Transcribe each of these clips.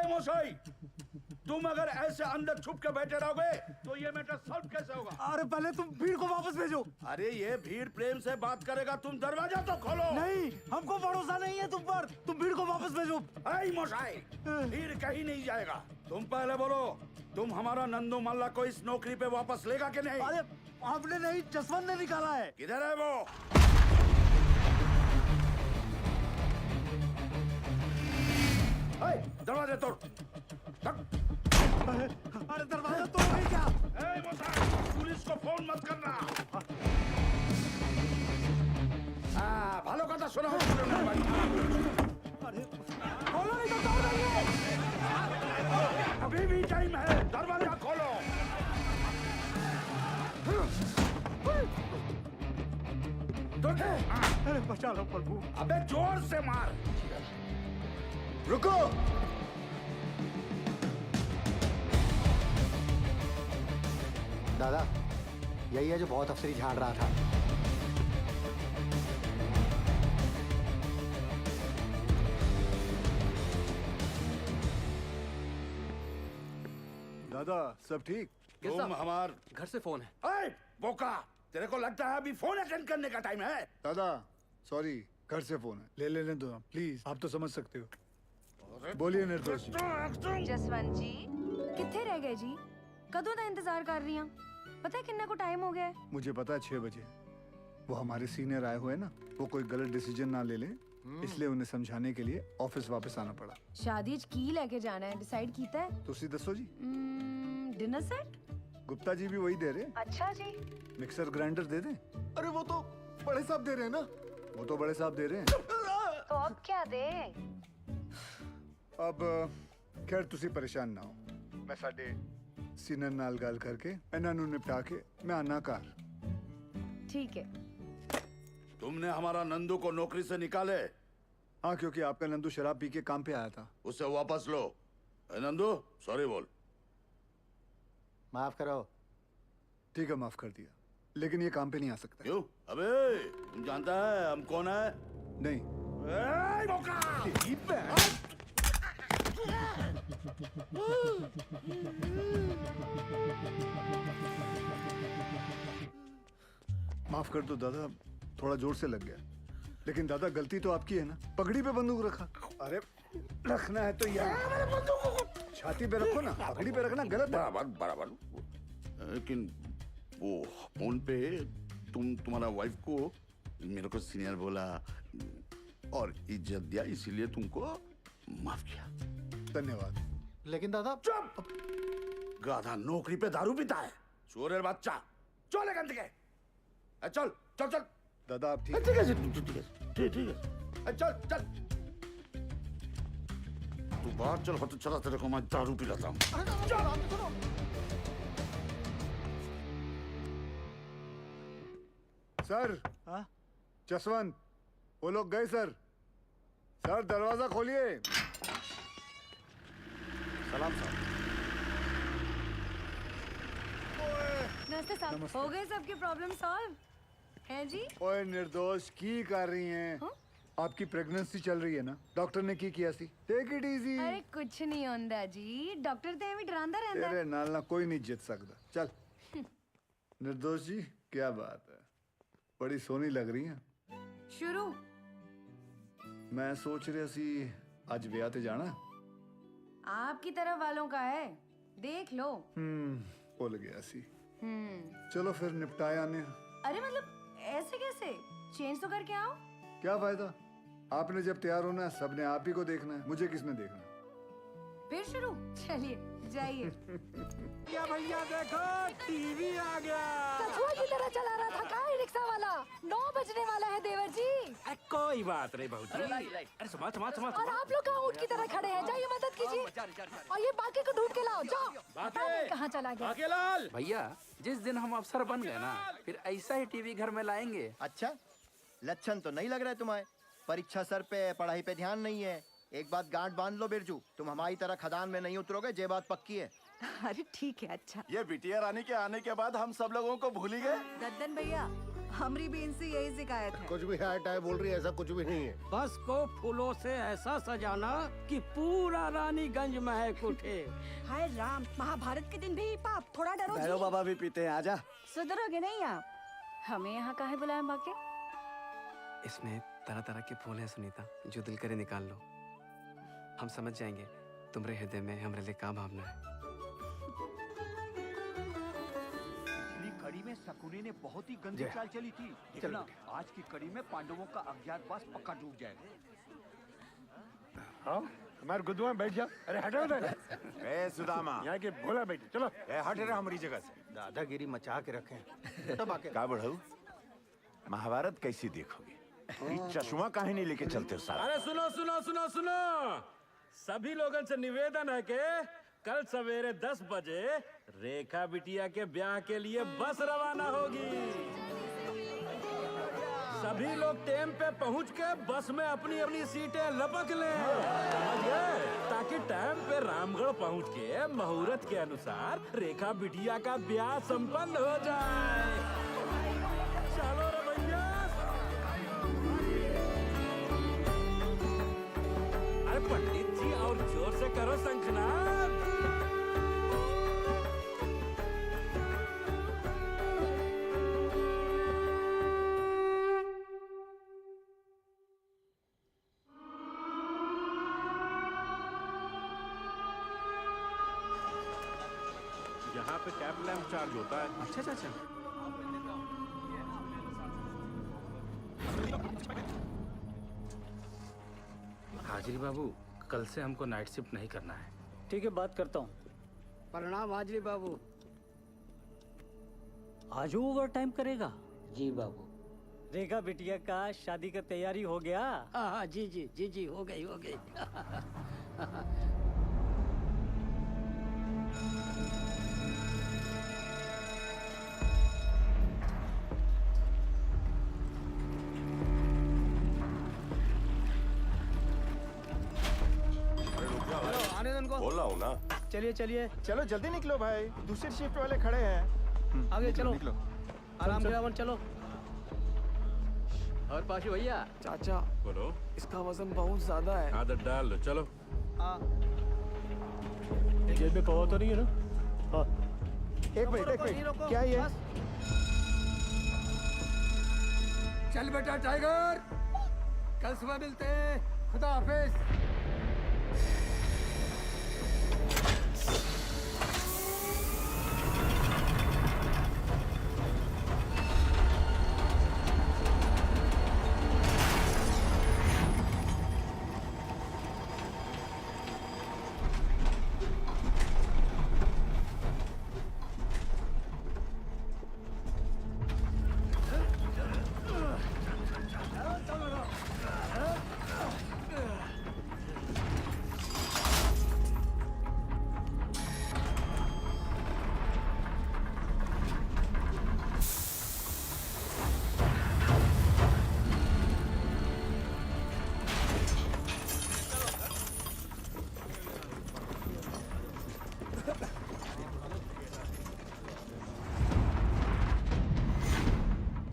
मोशाई, तुम अगर ऐसे अंदर छुप के बैठे रहोगे तो ये मैटर सॉल्व कैसे होगा? अरे पहले तुम भीड़ को वापस भेजो। अरे ये भीड़ प्रेम से बात करेगा, तुम दरवाजा तो खोलो। नहीं, हमको भरोसा नहीं है तुम पर। तुम भीड़ को वापस भेजो। ऐ मोशाई, भीड़ कहीं नहीं जाएगा। तुम पहले बोलो, तुम हमारा नंदू मल्ला को इस नौकरी पे वापस लेगा कि नहीं? अरे आपने नहीं, जसवंत ने निकाला है। किधर है वो? दरवाजा तोड़। अरे दरवाजा तोड़ नहीं क्या? पुलिस को फोन मत करना। भालो कथा सुना। अरे खोलो नहीं तो तोड़ देंगे। अभी भी टाइम है, दरवाजा खोलो। अरे बचा लो प्रभु। अबे जोर से मार। रुको। दादा, यही है जो बहुत अफसरी झाड़ रहा था। दादा सब ठीक? तुम हमार घर से फोन है। ऐ बोका, तेरे को लगता है अभी फोन अटेंड करने का टाइम है? दादा सॉरी, घर से फोन है, ले लेने दो प्लीज। आप तो समझ सकते हो। बोलिए निर्दोष जी। जसवंत जी किथे रह गए जी? कदों का इंतजार कर रही हूं। पता है किन्ना को टाइम हो गया है? मुझे पता है 6 बजे। वो हमारे सीनियर आए हुए ना, वो कोई गलत डिसीजन ना ले ले, इसलिए उन्हें समझाने के लिए ऑफिस वापस आना पड़ा। शादी च की लेके जाना है डिसाइड कीता है? तुसी दसो जी। Dinner set? गुप्ता जी भी वही दे रहे। अच्छा जी। मिक्सर ग्राइंडर दे दें? अरे वो तो बड़े साहब दे रहे हैं ना। वो तो बड़े साहब दे रहे हैं। तो अब क्या दे? अब खैर तुसी परेशान ना हो, मैं साडे सीनियर नाल गल करके इन्हां नूं निपटा के मैं आना घर। ठीक है। तुमने हमारा नंदू को नौकरी से निकाले? हाँ, क्योंकि आपका नंदू शराब पी के काम पे आया था। उसे वापस लो। नंदू सॉरी बोल। माफ करो। ठीक है, माफ कर दिया, लेकिन ये काम पे नहीं आ सकता। क्यों? अबे तुम जानता है हम कौन है? नहीं। माफ कर दो दादा, थोड़ा जोर से लग गया। लेकिन दादा गलती तो आपकी है ना, पगड़ी पे बंदूक रखा। अरे रखना है तो यार छाती पे रखो ना, पगड़ी पे रखना गलत है। बराबर बराबर। लेकिन वो फोन पे तुम्हारा वाइफ को मेरे को सीनियर बोला और इज्जत दिया, इसीलिए तुमको माफ किया। धन्यवाद। लेकिन दादा। चुप! गाधा नौकरी पे दारू पीता है, चोरेर बच्चा। चल गंद के। चल चल चल। दादा आप ठीक ठीक है ठीक है। चल चल तू बाहर चल, तो चला तेरे को मैं दारू पिलाता हूँ। सर। हाँ? जसवंत, वो लोग गए सर। सर दरवाजा खोलिए। सलाम साहब। नमस्ते साहब, हो गए सबकी प्रॉब्लम सॉल्व है जी? ओए निर्दोष की कर रही हैं? हाँ? आपकी प्रेगनेंसी चल रही है ना, डॉक्टर ने की किया सी। Take it easy. अरे कुछ नहीं होंदा जी, डॉक्टर ते एवं डरांदा रहंदा। तेरे नाल ना कोई नहीं जीत सकता। चल। निर्दोष जी क्या बात है, बड़ी सोहनी लग रही हैं। शुरू। मैं सोच रहा सी आज ब्याह ते जाना। आपकी तरफ वालों का है, देख लो। भूल गया सी। चलो फिर निपटाया ने। अरे मतलब ऐसे कैसे? चेंज तो करके आओ। क्या फायदा, आपने जब तैयार होना है सबने आप ही को देखना है, मुझे किसने देखना है? फिर शुरू। चलिए जाइए। या भैया देखो टीवी आ गया। कछुआ की तरह चला रहा था का रिक्शा वाला। 9 बजने वाला है देवर जी। कोई बात नहीं बहू जी। अरे समाज समाज समाज। और आप लोग कहाँ ऊँट की तरह खड़े हैं? जाइए मदद कीजिए और ये बाकी को ढूंढ के लाओ। जाओ। बाकी कहाँ चला गया? बाकीलाल भैया, जिस दिन हम अफसर बन गए ना, फिर ऐसा ही टीवी घर में लाएंगे। अच्छा, लक्षण तो नहीं लग रहा है तुम्हारे। परीक्षा सर पे, पढ़ाई पे ध्यान नहीं है। एक बात गांठ बांध लो बिरजू, तुम हमारी तरह खदान में नहीं उतरोगे, ये बात पक्की है। अरे ठीक है। अच्छा ये बिटिया रानी के आने के बाद हम सब लोगों को भूल ही गए। दद्दन भैया, हमारी भी इनसे यही शिकायत है। कुछ भी हाय टाय बोल रही है, ऐसा कुछ भी नहीं है। बस को फूलों से ऐसा सजाना कि पूरा रानीगंज महक उठे। हाय राम, महाभारत के दिन भी पाप, थोड़ा डरो जी। भैरव बाबा भी पीते हैं, आजा। सुधरोगे नहीं आप? हमें यहाँ काहे बुलाया बाके? इसमें तरह तरह के फूल हैं सुनीता, जो दिल करे निकाल लो। हम समझ जाएंगे तुम्हारे हृदय में हमारे लिए क्या भावना है। कड़ी में शकुनी ने बहुत ही गंदी चाल चली थी। देखना आज की कड़ी में पांडवों का अज्ञातवास पक्का डूब जाएगा। हाँ, हमारे गुद्दुआ बैठ जा। अरे हटो उधर। ए सुदामा, यहाँ के भोला बैठ, चलो। ए हट रहा हमारी जगह से। दादागिरी मचा के रखे। का बढ़ाऊ? महाभारत कैसी देखोगे? ये चश्मा काहे नहीं लेके चलते हो साला? अरे सुनो सुनो सुनो सुनो, सभी लोगों से निवेदन है कि कल सवेरे 10 बजे रेखा बिटिया के ब्याह के लिए बस रवाना होगी। सभी लोग टाइम पे पहुंच के बस में अपनी अपनी सीटें लपक लें, समझ गए? ताकि टाइम पे रामगढ़ पहुंच के मुहूर्त के अनुसार रेखा बिटिया का ब्याह संपन्न हो जाए। चलो रे भैया। अरे पंडित जी और जोर से करो शंखनाद। यहाँ पे कैब लैंप चार्ज होता है। अच्छा अच्छा अच्छा। हाजिरी बाबू, कल से हमको नाइट शिफ्ट नहीं करना है। ठीक है, बात करता हूँ। प्रणाम हाजरी बाबू। आज ओवर टाइम करेगा? जी बाबू। रेखा बिटिया का शादी का तैयारी हो गया? हाँ जी जी जी जी, हो गई हो गई। बोला हूँ ना। चलिए चलिए, चलो जल्दी निकलो भाई, दूसरी शिफ्ट वाले खड़े हैं। आगे चलो, आराम से रावण चलो। और पाशु भैया, चाचा बोलो। इसका वजन बहुत ज्यादा है। आदत डाल लो, चलो। जेब में कवा तो नहीं है ना? हाँ। एक मिनट, क्या ये? चल बेटा टाइगर, कल सुबह मिलते हैं। खुदा हाफिज।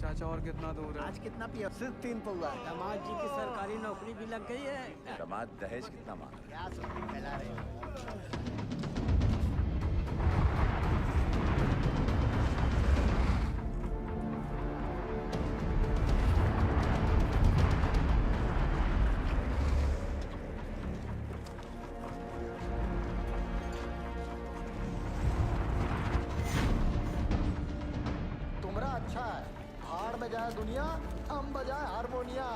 चाचा और कितना दूर है? आज कितना पिया? सिर्फ 3 पौवा। दामाद जी की सरकारी नौकरी भी लग गई है। दामाद दहेज कितना मांग? क्या सुनती फैला रहे हो? तुमरा अच्छा है, हाड़ में जाए दुनिया, हम बजाए हारमोनिया।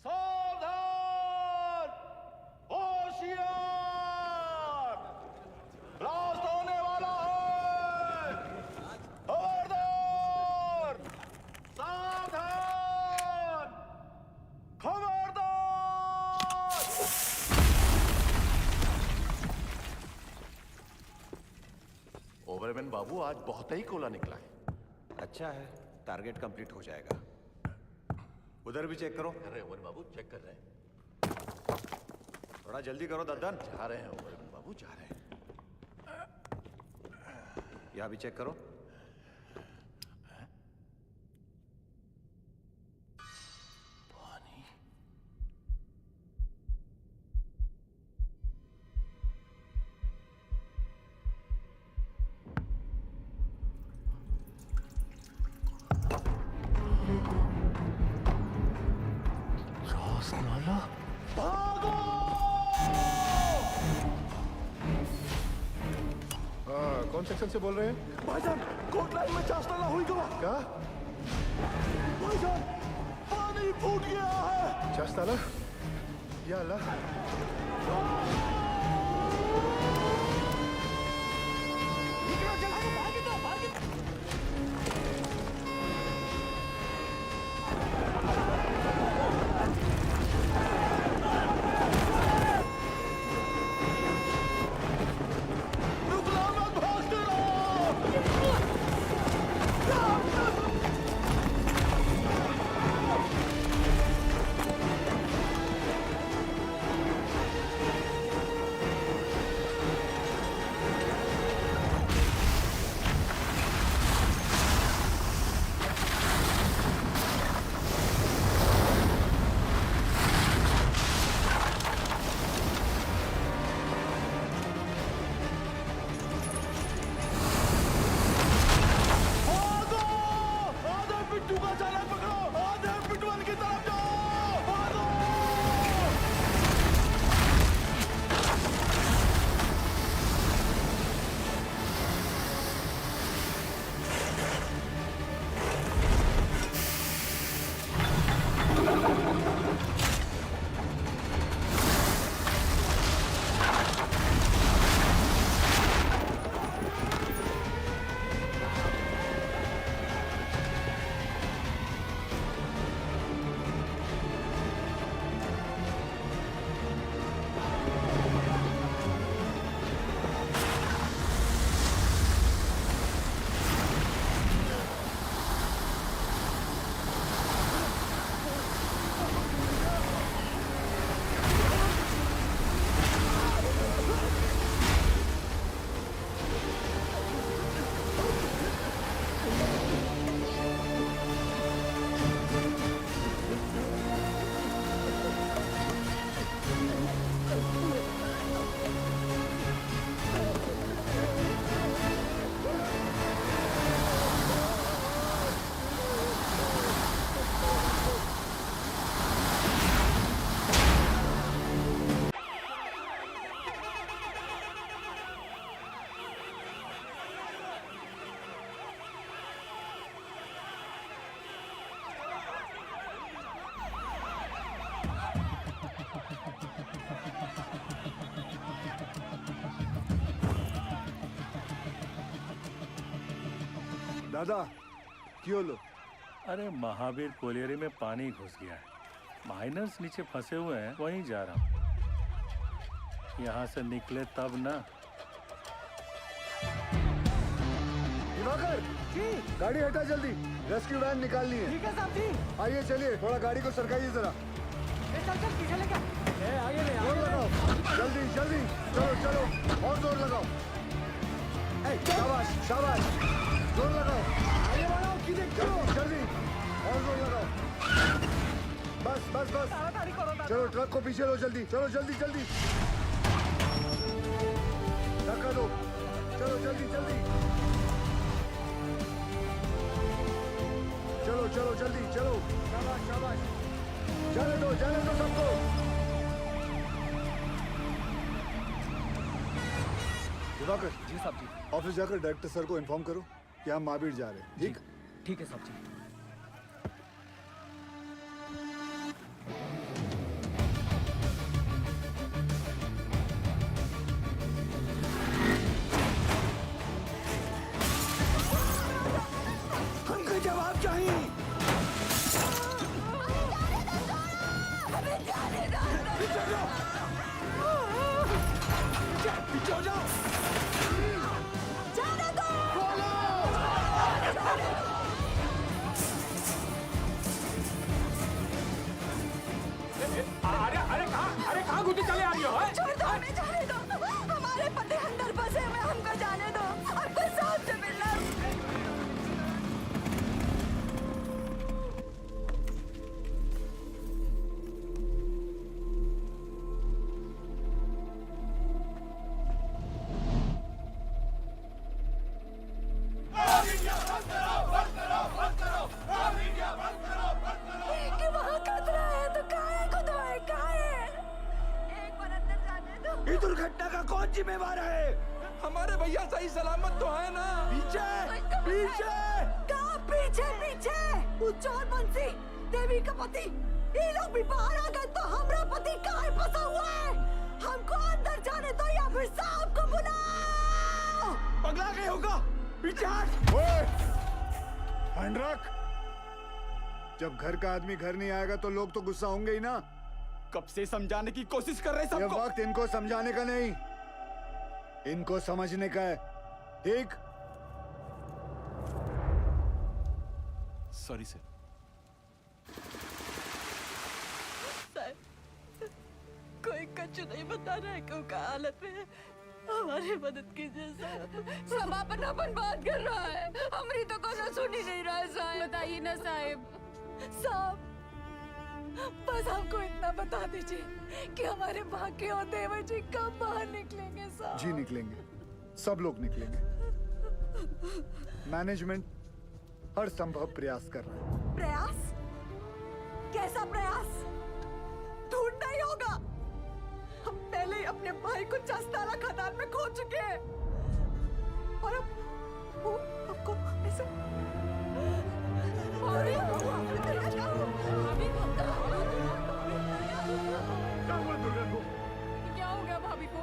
सावधान! होशियार! ब्लास्ट होने वाला है! खबरदार! सावधान! खबरदार! ओवरमैन बाबू, आज बहुत ही कोला निकला है। अच्छा है, टारगेट कंप्लीट हो जाएगा। उधर भी चेक करो। अरे ओवर बाबू, चेक कर रहे हैं। थोड़ा जल्दी करो दद्दन। जा रहे हैं ओवर बाबू, जा रहे हैं। यहाँ भी चेक करो। हाँ, कौन सेक्शन से बोल रहे हैं? भाईजान कोट लाइन में चास्ताला हुई गवा। क्या? भाईजान पानी फूट गया है। चास्ताला? या अल्लाह। दादा क्यों लो? अरे महावीर कोलियरी में पानी घुस गया है, माइनर्स नीचे फंसे हुए हैं, वहीं जा रहा हूँ। यहाँ से निकले तब ना। दिवाकर जी, गाड़ी हटा जल्दी, रेस्क्यू वैन निकालनी है। ठीक है साहब जी। आइए चलिए, थोड़ा गाड़ी को सरकाइए जरा। चल चल पीछे लेके आगे ले जोर लगाओ, जल्दी जल्दी, चलो चलो और जोर लगाओ। शाबाश शाबाश, जोर लगाओ, आगे बढ़ाओ, जल्दी जल्दी और जोर लगाओ। बस बस बस, चलो ट्रक को पीछे लो जल्दी, चलो जल्दी जल्दी, धक्का दो, चलो जल्दी जल्दी, चलो चलो जल्दी चलो, शाबाश शाबाश, जाने दो सबको। दिवाकर जी साहब जी। ऑफिस जाकर डायरेक्टर सर को इन्फॉर्म करो कि हम महावीर जा रहे हैं। ठीक ठीक है साहब जी। हमको जवाब चाहिए। पीछे हो जाओ। जिम्मेवार है? हमारे भैया सही सलामत तो है ना? पीछे पीछे कहाँ पीछे पीछे? उज्जवल बंसी, देवी का पति, ये लोग भी बाहर आ गए तो हमारा पति कहाँ फंसा हुआ है? हमको अंदर जाने दो या फिर साहब को बुलाओ। पगला गए होगा। पीछे हट। हैंड रख। जब घर का आदमी घर नहीं आएगा तो लोग तो गुस्सा होंगे ही ना। कब से समझाने की कोशिश कर रहे ये सबको। वक्त इनको समझाने का नहीं, इनको समझने का है। ठीक? Sorry sir. कोई कच्चू नहीं बता रहा है क्यों का हालत में है। हमारी मदद कीजिए साहब। सब अपन बात कर रहा है, हमारी तो कोई सुन ही नहीं रहा है साहब। बताइए ना साहब। साहब बस हमको इतना बता दीजिए कि हमारे भाग्य और देवर जी कब बाहर निकलेंगे साहब। जी निकलेंगे, सब लोग निकलेंगे। मैनेजमेंट हर संभव प्रयास कर रहा है। प्रयास? कैसा प्रयास? ढूंढना ही होगा। हम पहले ही अपने भाई को चस्ताला खदान में खो चुके हैं और अब वो हमको ऐसे क्या हो गया भाभी को?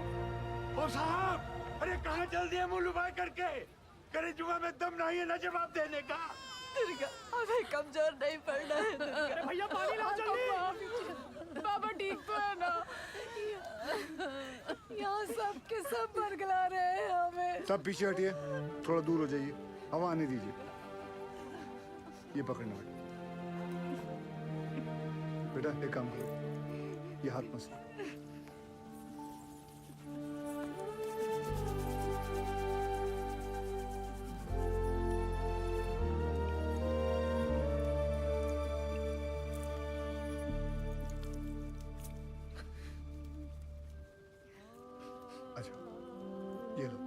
ओ साहब, अरे कहाँ चल दिए मुंह लुभाए करके? करे जुआ में दम नहीं है ना जवाब देने का। दुर्गा, हमें कमजोर नहीं पड़ना है दुर्गा। भैया पानी लाओ जल्दी। बाबा ठीक तो है ना? यहाँ सब के सब बरगला रहे हैं हमें। सब पीछे हटिए, थोड़ा दूर हो जाइए, हवा आने दीजिए। ये पकड़ना बेटा, एक काम करो, ये हाथ मसलो। अच्छा, ये लो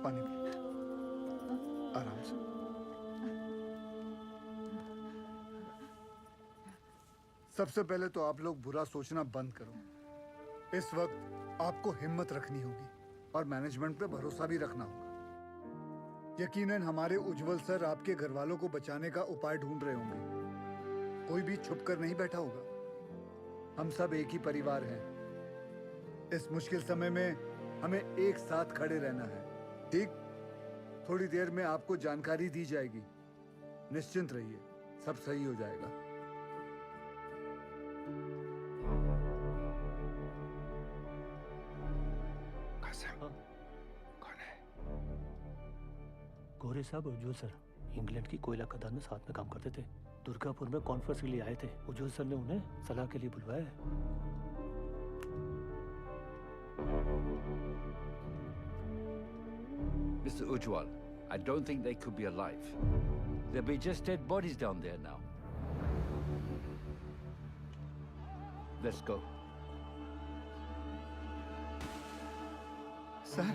पानी पियो, आराम से। सबसे पहले तो आप लोग बुरा सोचना बंद करो। इस वक्त आपको हिम्मत रखनी होगी और मैनेजमेंट पे भरोसा भी रखना होगा। यकीनन हमारे उज्जवल सर आपके घर वालों को बचाने का उपाय ढूंढ रहे होंगे। कोई भी छुप कर नहीं बैठा होगा। हम सब एक ही परिवार हैं। इस मुश्किल समय में हमें एक साथ खड़े रहना है। ठीक? थोड़ी देर में आपको जानकारी दी जाएगी। निश्चिंत रहिए, सब सही हो जाएगा। गोरे साहब उज्जवल सर इंग्लैंड की कोयला खदान में साथ में काम करते थे। दुर्गापुर में कॉन्फ्रेंस के लिए आए थे। उज्जवल सर ने उन्हें सलाह के लिए बुलवाया है। Mr. Ujwal, I don't think they could be alive. There'll be just dead bodies down there now. Let's go. Sir,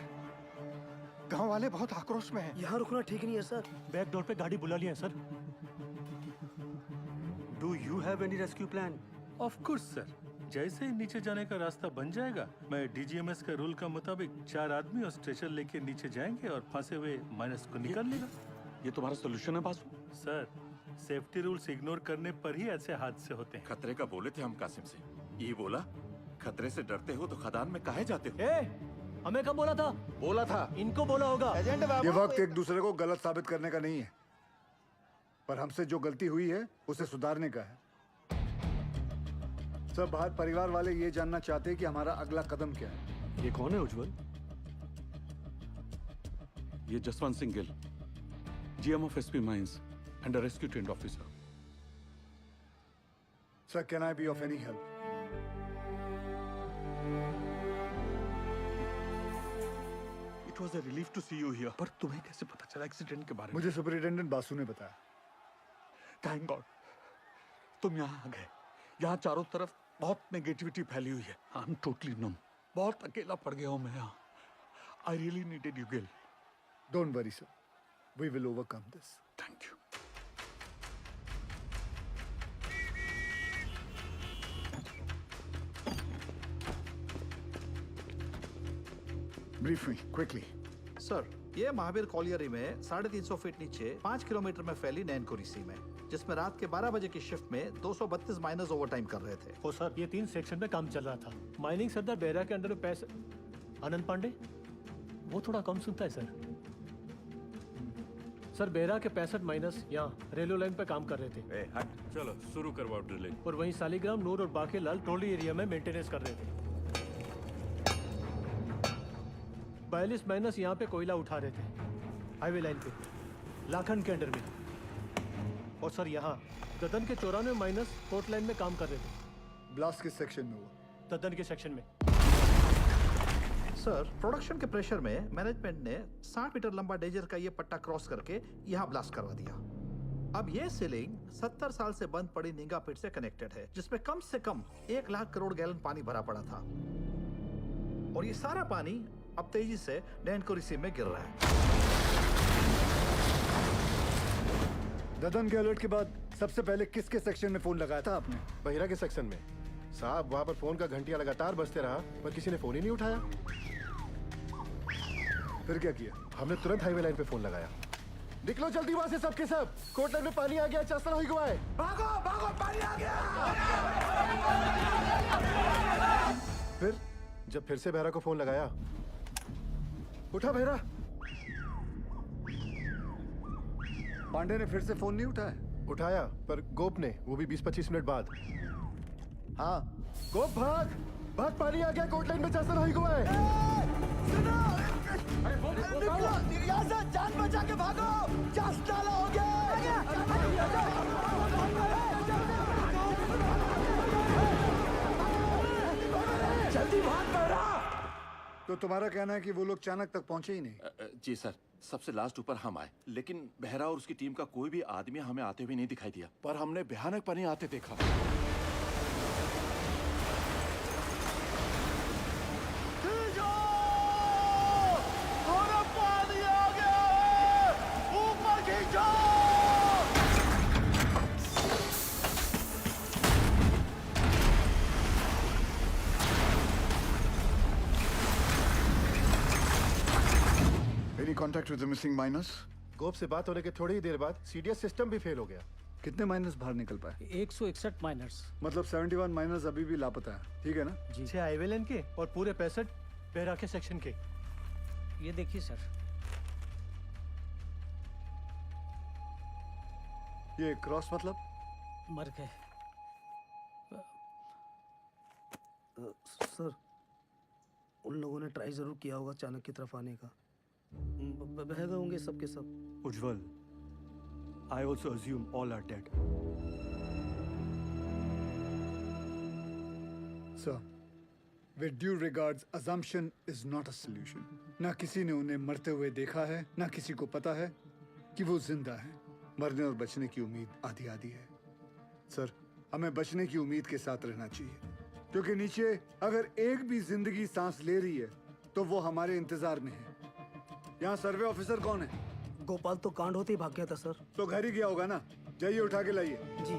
गांव वाले बहुत आक्रोश में हैं। यहाँ रुकना ठीक नहीं है सर। बैक डोर पे गाड़ी बुला लिया है sir. Do you have any rescue plan? Of course sir, जैसे ही नीचे जाने का रास्ता बन जाएगा, मैं डीजीएमएस के रूल का मुताबिक 4 आदमी और स्ट्रेचर लेके नीचे जाएंगे और फंसे हुए माइनस को निकाल लेगा। ये तुम्हारा सोल्यूशन है Basu? Sir, safety rules ignore करने पर ही ऐसे हादसे होते हैं। खतरे का बोले थे हम कासिम से। ये बोला, खतरे से डरते हो तो खदान में काहे जाते हो? हमें कब बोला था? बोला था। इनको बोला होगा। ये वक्त एक दूसरे को गलत साबित करने का नहीं है, पर हमसे जो गलती हुई है उसे सुधारने का है। सब बाहर परिवार वाले ये जानना चाहते हैं कि हमारा अगला कदम क्या है। ये कौन है उज्जवल? ये Jaswant Singh Gill, GM of SP mines and rescue trained officer. Sir, can I be of any help? It was a relief to see you here. पर तुम्हें कैसे पता चला एक्सीडेंट के बारे में? मुझे सुपरिटेंडेंट बासु ने बताया। थैंक गॉड तुम यहाँ आ गए। यहाँ चारों तरफ बहुत नेगेटिविटी फैली हुई है। I am totally numb. बहुत अकेला पड़ गया हूँ मैं यहाँ। I really needed you Gill. Don't worry sir, we will overcome this. Thank you. Brief me quickly. Sir, ये महावीर कॉलियरी में 350 फीट नीचे 5 किलोमीटर में फैली नैनकुरी सी में, जिसमें रात के 12 बजे की शिफ्ट में 232 माइनर्स ओवरटाइम कर रहे थे। ओ सर, ये 3 सेक्शन में काम चल रहा था। माइनिंग सरदार बेहरा के अंडर में पैसे आनंद पांडे, वो थोड़ा कम सुनता है सर बेहरा के 65 माइनस यहाँ रेलवे लाइन पे काम कर रहे थे। चलो शुरू करवाओ ड्रिलिंग। और वहीं सालीग्राम, नूर और बाकी लाल ट्रोली एरिया में मेंटेनेंस कर रहे थे। 42 माइनस यहाँ पे कोयला उठा रहे थे हाईवे लाइन पे लाखन के अंडर में। और सर यहाँ ददन के 94 माइनस पोर्ट लाइन में काम कर रहे थे। ब्लास्ट किस सेक्शन में हुआ? ददन के सेक्शन में। सर, प्रोडक्शन के प्रेशर में मैनेजमेंट ने 60 मीटर लंबा डेजर का ये पट्टा क्रॉस करके यहाँ ब्लास्ट करवा दिया। अब ये सीलिंग 70 साल से बंद पड़ी निंगा पिट से कनेक्टेड है, जिसमें कम से कम 1 लाख करोड़ गैलन पानी भरा पड़ा था। और ये सारा पानी अब तेजी से नैनकुरी सी में गिर रहा है। ददन के अलर्ट के बाद सबसे पहले किसके सेक्शन में फोन लगाया था आपने? बहिरा के सेक्शन में। साहब, वहाँ पर फोन का घंटिया लगातार बजते रहा पर किसी ने फोन ही नहीं उठाया। फिर क्या किया? हमने तुरंत हाईवे लाइन पे फोन लगाया। निकलो जल्दी वहाँ से सबके सब, कोट लाइन में पानी आ गया, चस्तर हुई गुआए। भागो भागो, पानी आ गया। फिर जब फिर से बहरा को फोन लगाया, उठा बहरा। पांडे ने फिर से फोन नहीं उठाया? उठाया, पर गोप ने, वो भी 20-25 मिनट बाद। हाँ गोप भाग भाग, पानी आ गया, कोट लाइन में चस्तर हुई गुआए। यहाँ से जान बचा के भागो, चास्ताला हो गया। जल्दी भाग बहरा। तो तुम्हारा कहना है कि वो लोग चाणक तक पहुंचे ही नहीं? जी सर, सबसे लास्ट ऊपर हम आए, लेकिन बहरा और उसकी टीम का कोई भी आदमी हमें आते हुए नहीं दिखाई दिया, पर हमने भयानक पानी आते देखा। Any contact with the missing miners? गोप से बात होने के थोड़ी ही देर बाद सीडीएस सिस्टम भी फेल हो गया। कितने माइनर्स बाहर निकल पाए? 161 माइनर्स। मतलब 71 माइनर्स अभी भी लापता है, ठीक है ना? जी। 6 हाईवे लाइन के और पूरे 65 बेहरा के सेक्शन के। ये देखिए सर। ये क्रॉस मतलब? मर गए। सर, उन लोगों ने ट्राई जरूर किया होगा चाणक की तरफ आने का। बह गए होंगे सबके सब। उज्जवल, I also assume all are dead. Sir, with due regards, assumption is not a solution. ना किसी ने उन्हें मरते हुए देखा है, ना किसी को पता है कि वो जिंदा है। मरने और बचने की उम्मीद आधी आधी है। सर, हमें बचने की उम्मीद के साथ रहना चाहिए, क्योंकि नीचे अगर एक भी जिंदगी सांस ले रही है तो वो हमारे इंतजार में है। यहाँ सर्वे ऑफिसर कौन है? गोपाल तो कांड होते ही भाग गया था सर। तो घर ही गया होगा ना? जाइए उठा के लाइए। जी।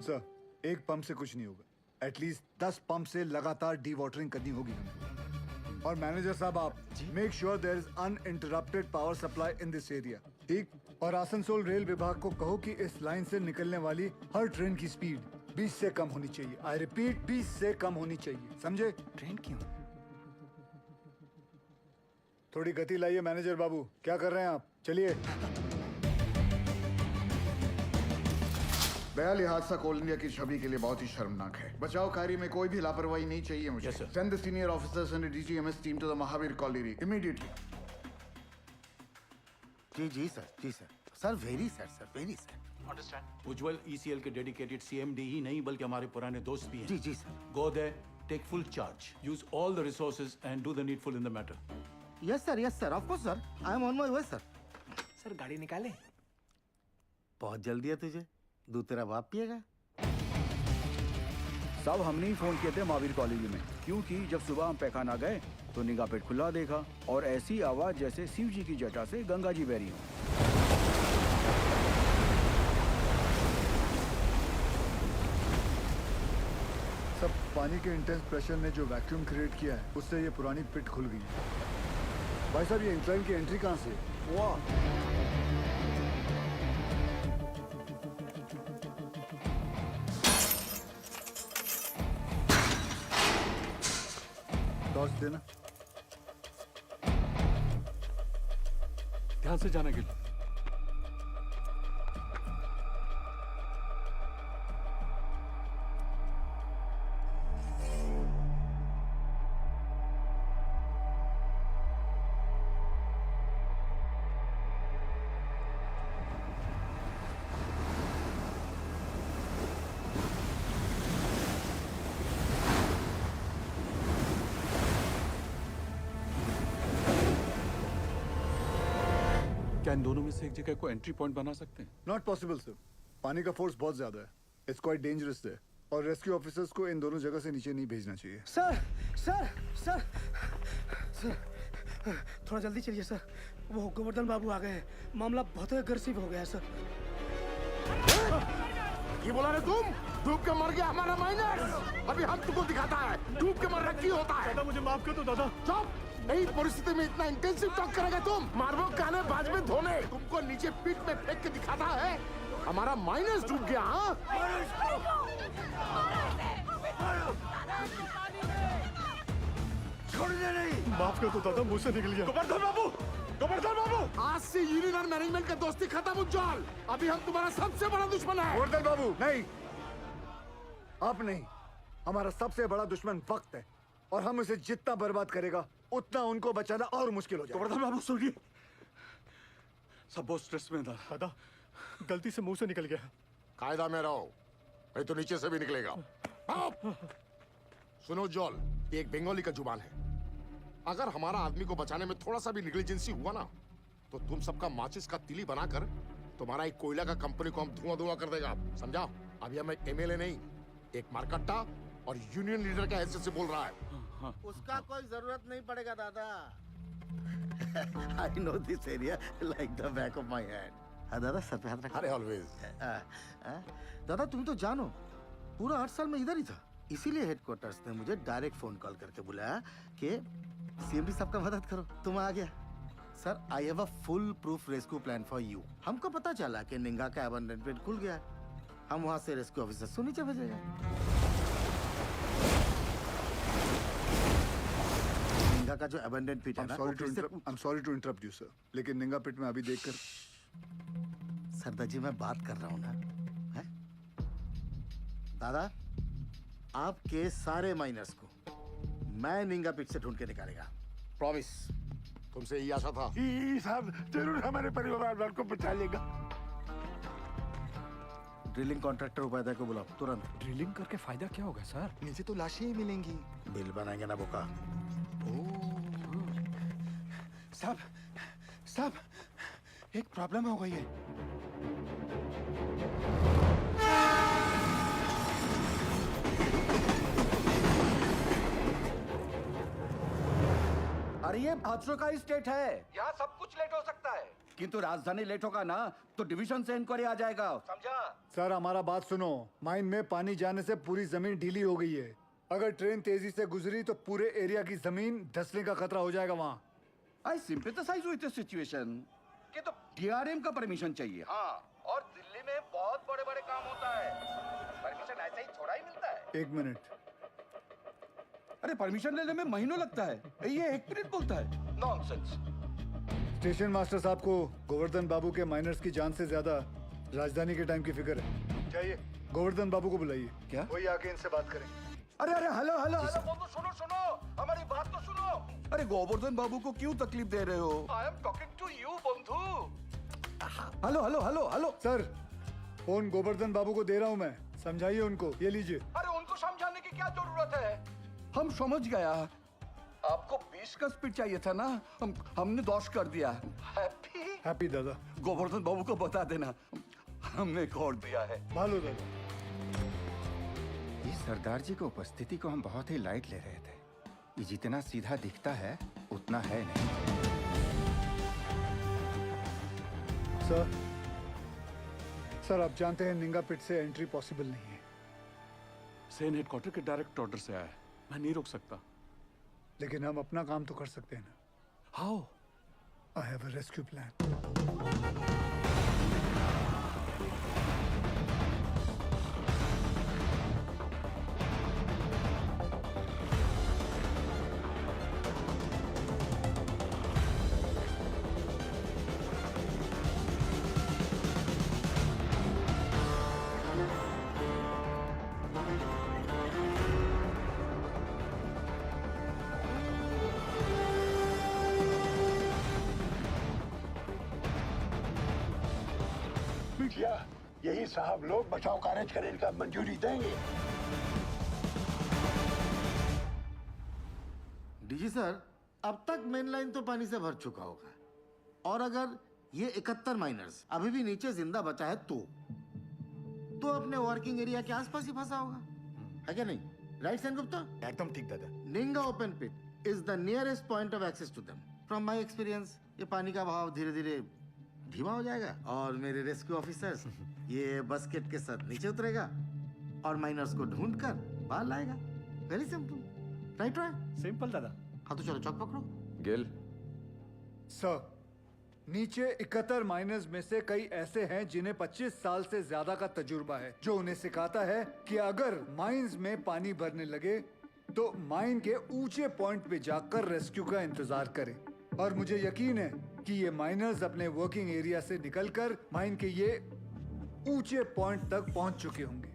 सर, एक पंप से कुछ नहीं होगा। एटलीस्ट 10 पंप से लगातार डी वाटरिंग करनी होगी हमें। और मैनेजर साहब, आप make sure there is uninterrupted power supply in this area, ठीक? और आसनसोल रेल विभाग को कहो कि इस लाइन से निकलने वाली हर ट्रेन की स्पीड 20 से कम होनी चाहिए। आई रिपीट, 20 से कम होनी चाहिए, समझे? ट्रेन क्यों? थोड़ी गति लाइए मैनेजर बाबू। क्या कर रहे हैं आप? चलिए। बहरहाल हादसा कोल इंडिया की छवि के लिए बहुत ही शर्मनाक है। बचाव कार्य में कोई भी लापरवाही नहीं चाहिए मुझे। Send the senior officers and DGMS team to the Mahavir colony immediately. जी सर, जी sir. Sir very sir, very sir. Understand. Ujjwal ECL के डेडिकेटेड सीएमडी ही नहीं बल्कि हमारे पुराने दोस्त भी हैं। जी जी sir. Go there, take full charge, use all the resources and do the needful in the matter. Yes sir, of course sir. I am on my way sir. Sir गाड़ी निकाले। बहुत जल्दी है तुझे। दूध तेरा बाप पिएगा। सब हमने ही फोन किए थे महावीर कॉलेज में, क्योंकि जब सुबह हम पैखाना गए तो निगाह पेट खुला देखा और ऐसी आवाज जैसे शिव जी की जटा से गंगा जी बह रही हो। सब पानी के इंटेंस प्रेशर ने जो वैक्यूम क्रिएट किया है उससे ये पुरानी पिट खुल गई है। भाई साहब ये इंक्लाइन की एंट्री कहाँ से है? वाह, टॉर्च देना। ध्यान से जाना गिल। क्या इन दोनों में से एक जगह को एंट्री पॉइंट बना सकते हैं? नॉट पॉसिबल सर, पानी का फोर्स बहुत ज्यादा है, इट्स क्वाइट डेंजरस है और रेस्क्यू ऑफिसर्स को इन दोनों जगह से नीचे नहीं भेजना चाहिए। सर सर सर सर थोड़ा जल्दी चलिए सर, वो गोवर्धन बाबू आ गए हैं, मामला बहुत अग्रेसिव हो गया है सर। ये बोला रे तुम, डूब के मर गया हमारा माइनर। अभी हम तुमको दिखाता है डूब के मरना क्यों होता है। दादा मुझे माफ कर दो दादा। चुप, यही परिस्थिति में इतना इंटेंसिव टॉक करेगा तुम? मारबो काने बाज में धोने, तुमको नीचे पीठ में फेंक के दिखाता है हमारा माइनस डूब गया। हाँ छोड़ने नहीं। माफ कर दो दादा, मुझसे निकल गया। गोवर्धन बाबू, गोवर्धन बाबू, आज से यूनियन और मैनेजमेंट का दोस्ती खत्म उज्जवल। अभी हम तुम्हारा सबसे बड़ा दुश्मन है। गोवर्धन बाबू नहीं, आप नहीं, हमारा सबसे बड़ा दुश्मन वक्त है और हम उसे जितना बर्बाद करेगा उतना उनको बचाना और मुश्किल हो जाएगा। गोवर्धन बाबू सुनिए, सब बहुत स्ट्रेस में था। दादा गलती से मुंह से निकल गया। कायदा में रहो, नहीं तो नीचे से भी निकलेगा। सुनो जॉल, ये एक बंगाली का जुबान है। अगर हमारा आदमी को बचाने में थोड़ा सा भी निग्लिजेंसी हुआ ना तो तुम सबका माचिस का तिली बनाकर तुम्हारा एक कोयला का कंपनी को हम धुआं धुआं कर देगा, समझा? अभी हम एक एमएलए नहीं, एक मारकट्टा और यूनियन लीडर का हैसियत से बोल रहा है। उसका कोई जरूरत नहीं पड़ेगा दादा। I know this area like the back of my hand. हाँ दादा, सर पे हाथ रखो। अरे ऑलवेज। दादा तुम तो जानो, पूरा 8 साल में इधर ही था, इसीलिए हेडक्वार्टर्स ने मुझे डायरेक्ट फोन कॉल करके बुलाया कि सीएमडी साहब का मदद करो। तुम आ गया। Sir I have a full proof rescue plan for you. हमको पता चला कि निंगा का अबंडनमेंट खुल गया है, हम वहाँ से रेस्क्यू ऑफिसर को नीचे भेजेंगे। निंगा का जो अबंडन पिट है ना, I'm sorry to interrupt you sir, लेकिन निंगा पिट में अभी देखकर। सरदार जी मैं बात कर रहा हूँ ना, है? दादा आपके सारे माइनर्स को मैं निंगा पिट से ढूंढ के निकालेगा, प्रॉमिस। तुमसे यही आशा था। साहब जरूर हमारे परिवार वालों को बचा लेगा। ड्रिलिंग कॉन्ट्रैक्टर उपाध्याय को बुलाओ तुरंत। ड्रिलिंग करके फायदा क्या होगा सर? नीचे तो लाशें ही मिलेंगी। बिल बनाएंगे ना बोका। साहब साहब एक प्रॉब्लम हो गई है। अरे ये हादसों का स्टेट है, यहाँ सब कुछ लेट हो सकता है। किंतु राजधानी लेट होगा ना तो डिवीजन से इंक्वायरी आ जाएगा, समझा? सर हमारा बात सुनो, माइन में पानी जाने से पूरी जमीन ढीली हो गई है। अगर ट्रेन तेजी से गुजरी तो पूरे एरिया की जमीन धंसने का खतरा हो जाएगा वहाँ। आई सिंपैथाइज विद द सिचुएशन। कि तो डीआरएम का परमिशन चाहिए। हाँ, और दिल्ली में बहुत बड़े बड़े काम होता है, परमिशन ऐसे ही थोड़ा ही मिलता है। 1 मिनट। अरे परमिशन लेने में महीनों लगता है, ये 1 मिनट बोलता है। नॉनसेंस। स्टेशन मास्टर साहब को गोवर्धन बाबू के माइनर्स की जान से ज्यादा राजधानी के टाइम की फिक्र है। चाहिए गोवर्धन बाबू को बुलाइए। क्या? वही आके इनसे बात करेंगे। अरे अरे हेलो हेलो हेलो बोलो, सुनो सुनो, हमारी बात तो सुनो। अरे गोवर्धन बाबू को क्यों तकलीफ दे रहे हो? I am talking to you बंधु। Hello hello hello hello sir, phone Govardhan Babu को दे रहा हूँ मैं, समझाइए उनको। ये लीजिए। अरे उनको समझाने की क्या जरूरत है, हम समझ गया। आपको 20 का स्पीड चाहिए था ना, हमने 10 कर दिया। हैप्पी दादा। गोवर्धन बाबू को बता देना हमने खोल दिया है। भालो दादा। इस सरदार जी की उपस्थिति को हम बहुत ही लाइट ले रहे थे। ये जितना सीधा दिखता है उतना है नहीं। सर आप जानते हैं निंगा पिट से एंट्री पॉसिबल नहीं है। सेन हेडक्वार्टर के डायरेक्ट ऑर्डर से आया है, मैं नहीं रोक सकता। लेकिन हम अपना काम तो कर सकते हैं ना। How? I have a rescue plan. यही साहब लोग बचाव कार्य करने का मंजूरी देंगे। डीजी सर, अब तक मेन लाइन तो पानी से भर चुका होगा, और अगर ये 71 माइनर्स अभी भी नीचे जिंदा बचा है तो अपने वर्किंग एरिया के आसपास ही फंसा होगा, है क्या नहीं? राइट सेन गुप्ता? एकदम ठीक दादा। Ninga open pit is the nearest point of access to them. From my experience ये पानी का बहाव धीरे धीरे धीमा हो जाएगा और मेरे रेस्क्यू ऑफिसर्स ये बस्केट के साथ नीचे उतरेगा और माइनर्स को ढूंढ कर बाहर लाएगा। Very simple, right? सिंपल दादा। हाँ तो चलो चौक पकड़ो। गिल सर, नीचे 71 माइनर्स में से कई ऐसे हैं जिन्हें 25 साल से ज्यादा का तजुर्बा है, जो उन्हें सिखाता है कि अगर माइंस में पानी भरने लगे तो माइन के ऊंचे पॉइंट पे जाकर रेस्क्यू का इंतजार करें। और मुझे यकीन है कि ये माइनर्स अपने वर्किंग एरिया से निकलकर माइन के ये ऊंचे पॉइंट तक पहुंच चुके होंगे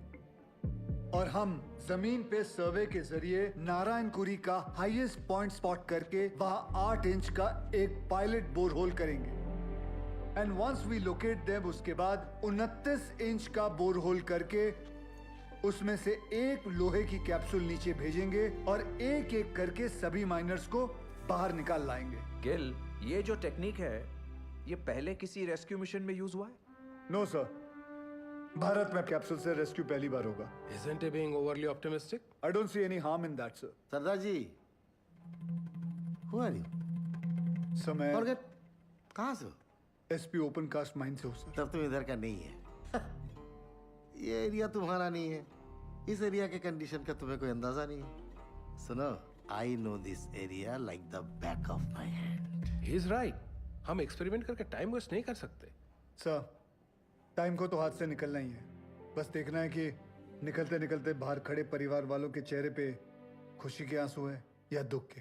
और हम जमीन पे सर्वे के जरिए नारायणकुरी का हाईएस्ट पॉइंट स्पॉट करके वहां 8 इंच का एक पायलट बोरहोल करेंगे। And once we locate them, उसके बाद 29 इंच का बोरहोल करके उसमें से एक लोहे की कैप्सूल नीचे भेजेंगे और एक एक करके सभी माइनर्स को बाहर निकाल लाएंगे। गिल, ये जो टेक्निक है ये पहले किसी रेस्क्यू मिशन में यूज हुआ है? नो सर, भारत में कैप्सूल से रेस्क्यू पहली बार होगा। Isn't he being overly optimistic? I don't see any harm in that, sir. Sardar ji, who are you? Sir मैं Forget, कहाँ से हो? एसपी ओपन कास्ट माइन से हूँ सर। तब तुम इधर का नहीं है। ये एरिया तुम्हारा नहीं है। इस एरिया के कंडीशन का तुम्हें कोई अंदाजा नहीं है। सुनो, I know this area like the back of my hand. He is right. हम एक्सपेरिमेंट करके टाइम वेस्ट नहीं कर सकते। सर, टाइम को तो हाथ से निकलना ही है। बस देखना है कि निकलते निकलते बाहर खड़े परिवार वालों के चेहरे पे खुशी के आंसू है या दुख के।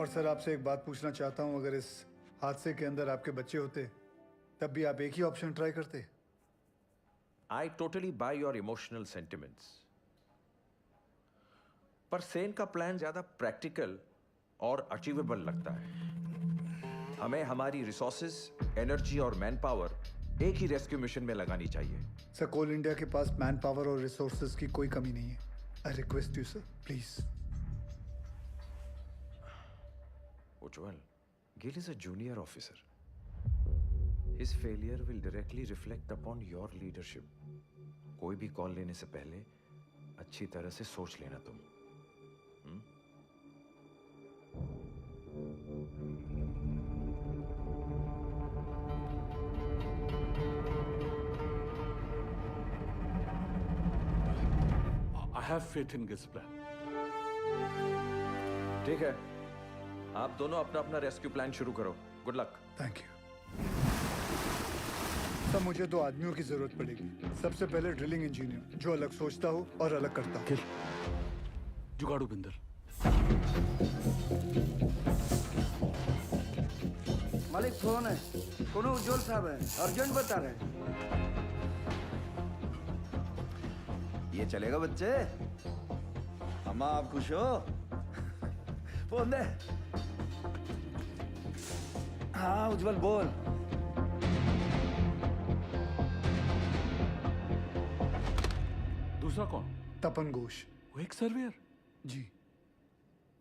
और सर, आपसे एक बात पूछना चाहता हूँ, अगर इस हादसे के अंदर आपके बच्चे होते तब भी आप एक ही ऑप्शन ट्राई करते? I totally by your emotional sentiments, पर सेन का प्लान ज्यादा प्रैक्टिकल और अचीवेबल लगता है। हमें हमारी रिसोर्सेज, एनर्जी और मैन पावर एक ही रेस्क्यू मिशन में लगानी चाहिए। सर, कोल इंडिया के पास मैन पावर और रिसोर्सेज की कोई कमी नहीं है। I request you sir, please. Ujjwal, Gill is a junior officer. His failure will directly reflect upon your leadership. कोई भी कॉल लेने से पहले अच्छी तरह से सोच लेना तुम। I have faith in Gil's plan. ठीक है, आप दोनों अपना अपना रेस्क्यू प्लान शुरू करो। Good luck. Thank you sir. मुझे 2 आदमियों की जरूरत पड़ेगी। सबसे पहले ड्रिलिंग इंजीनियर, जो अलग सोचता हो और अलग करता हो। जुगाड़ू बिंदर। मालिक फोन है, कोनो उज्जवल साहब है, अर्जेंट बता रहे हैं। ये चलेगा बच्चे? अम्मा आप खुश हो? फोन दे। हाँ उज्जवल बोल। दूसरा कौन? तपन घोष। वो एक सर्वेयर? जी।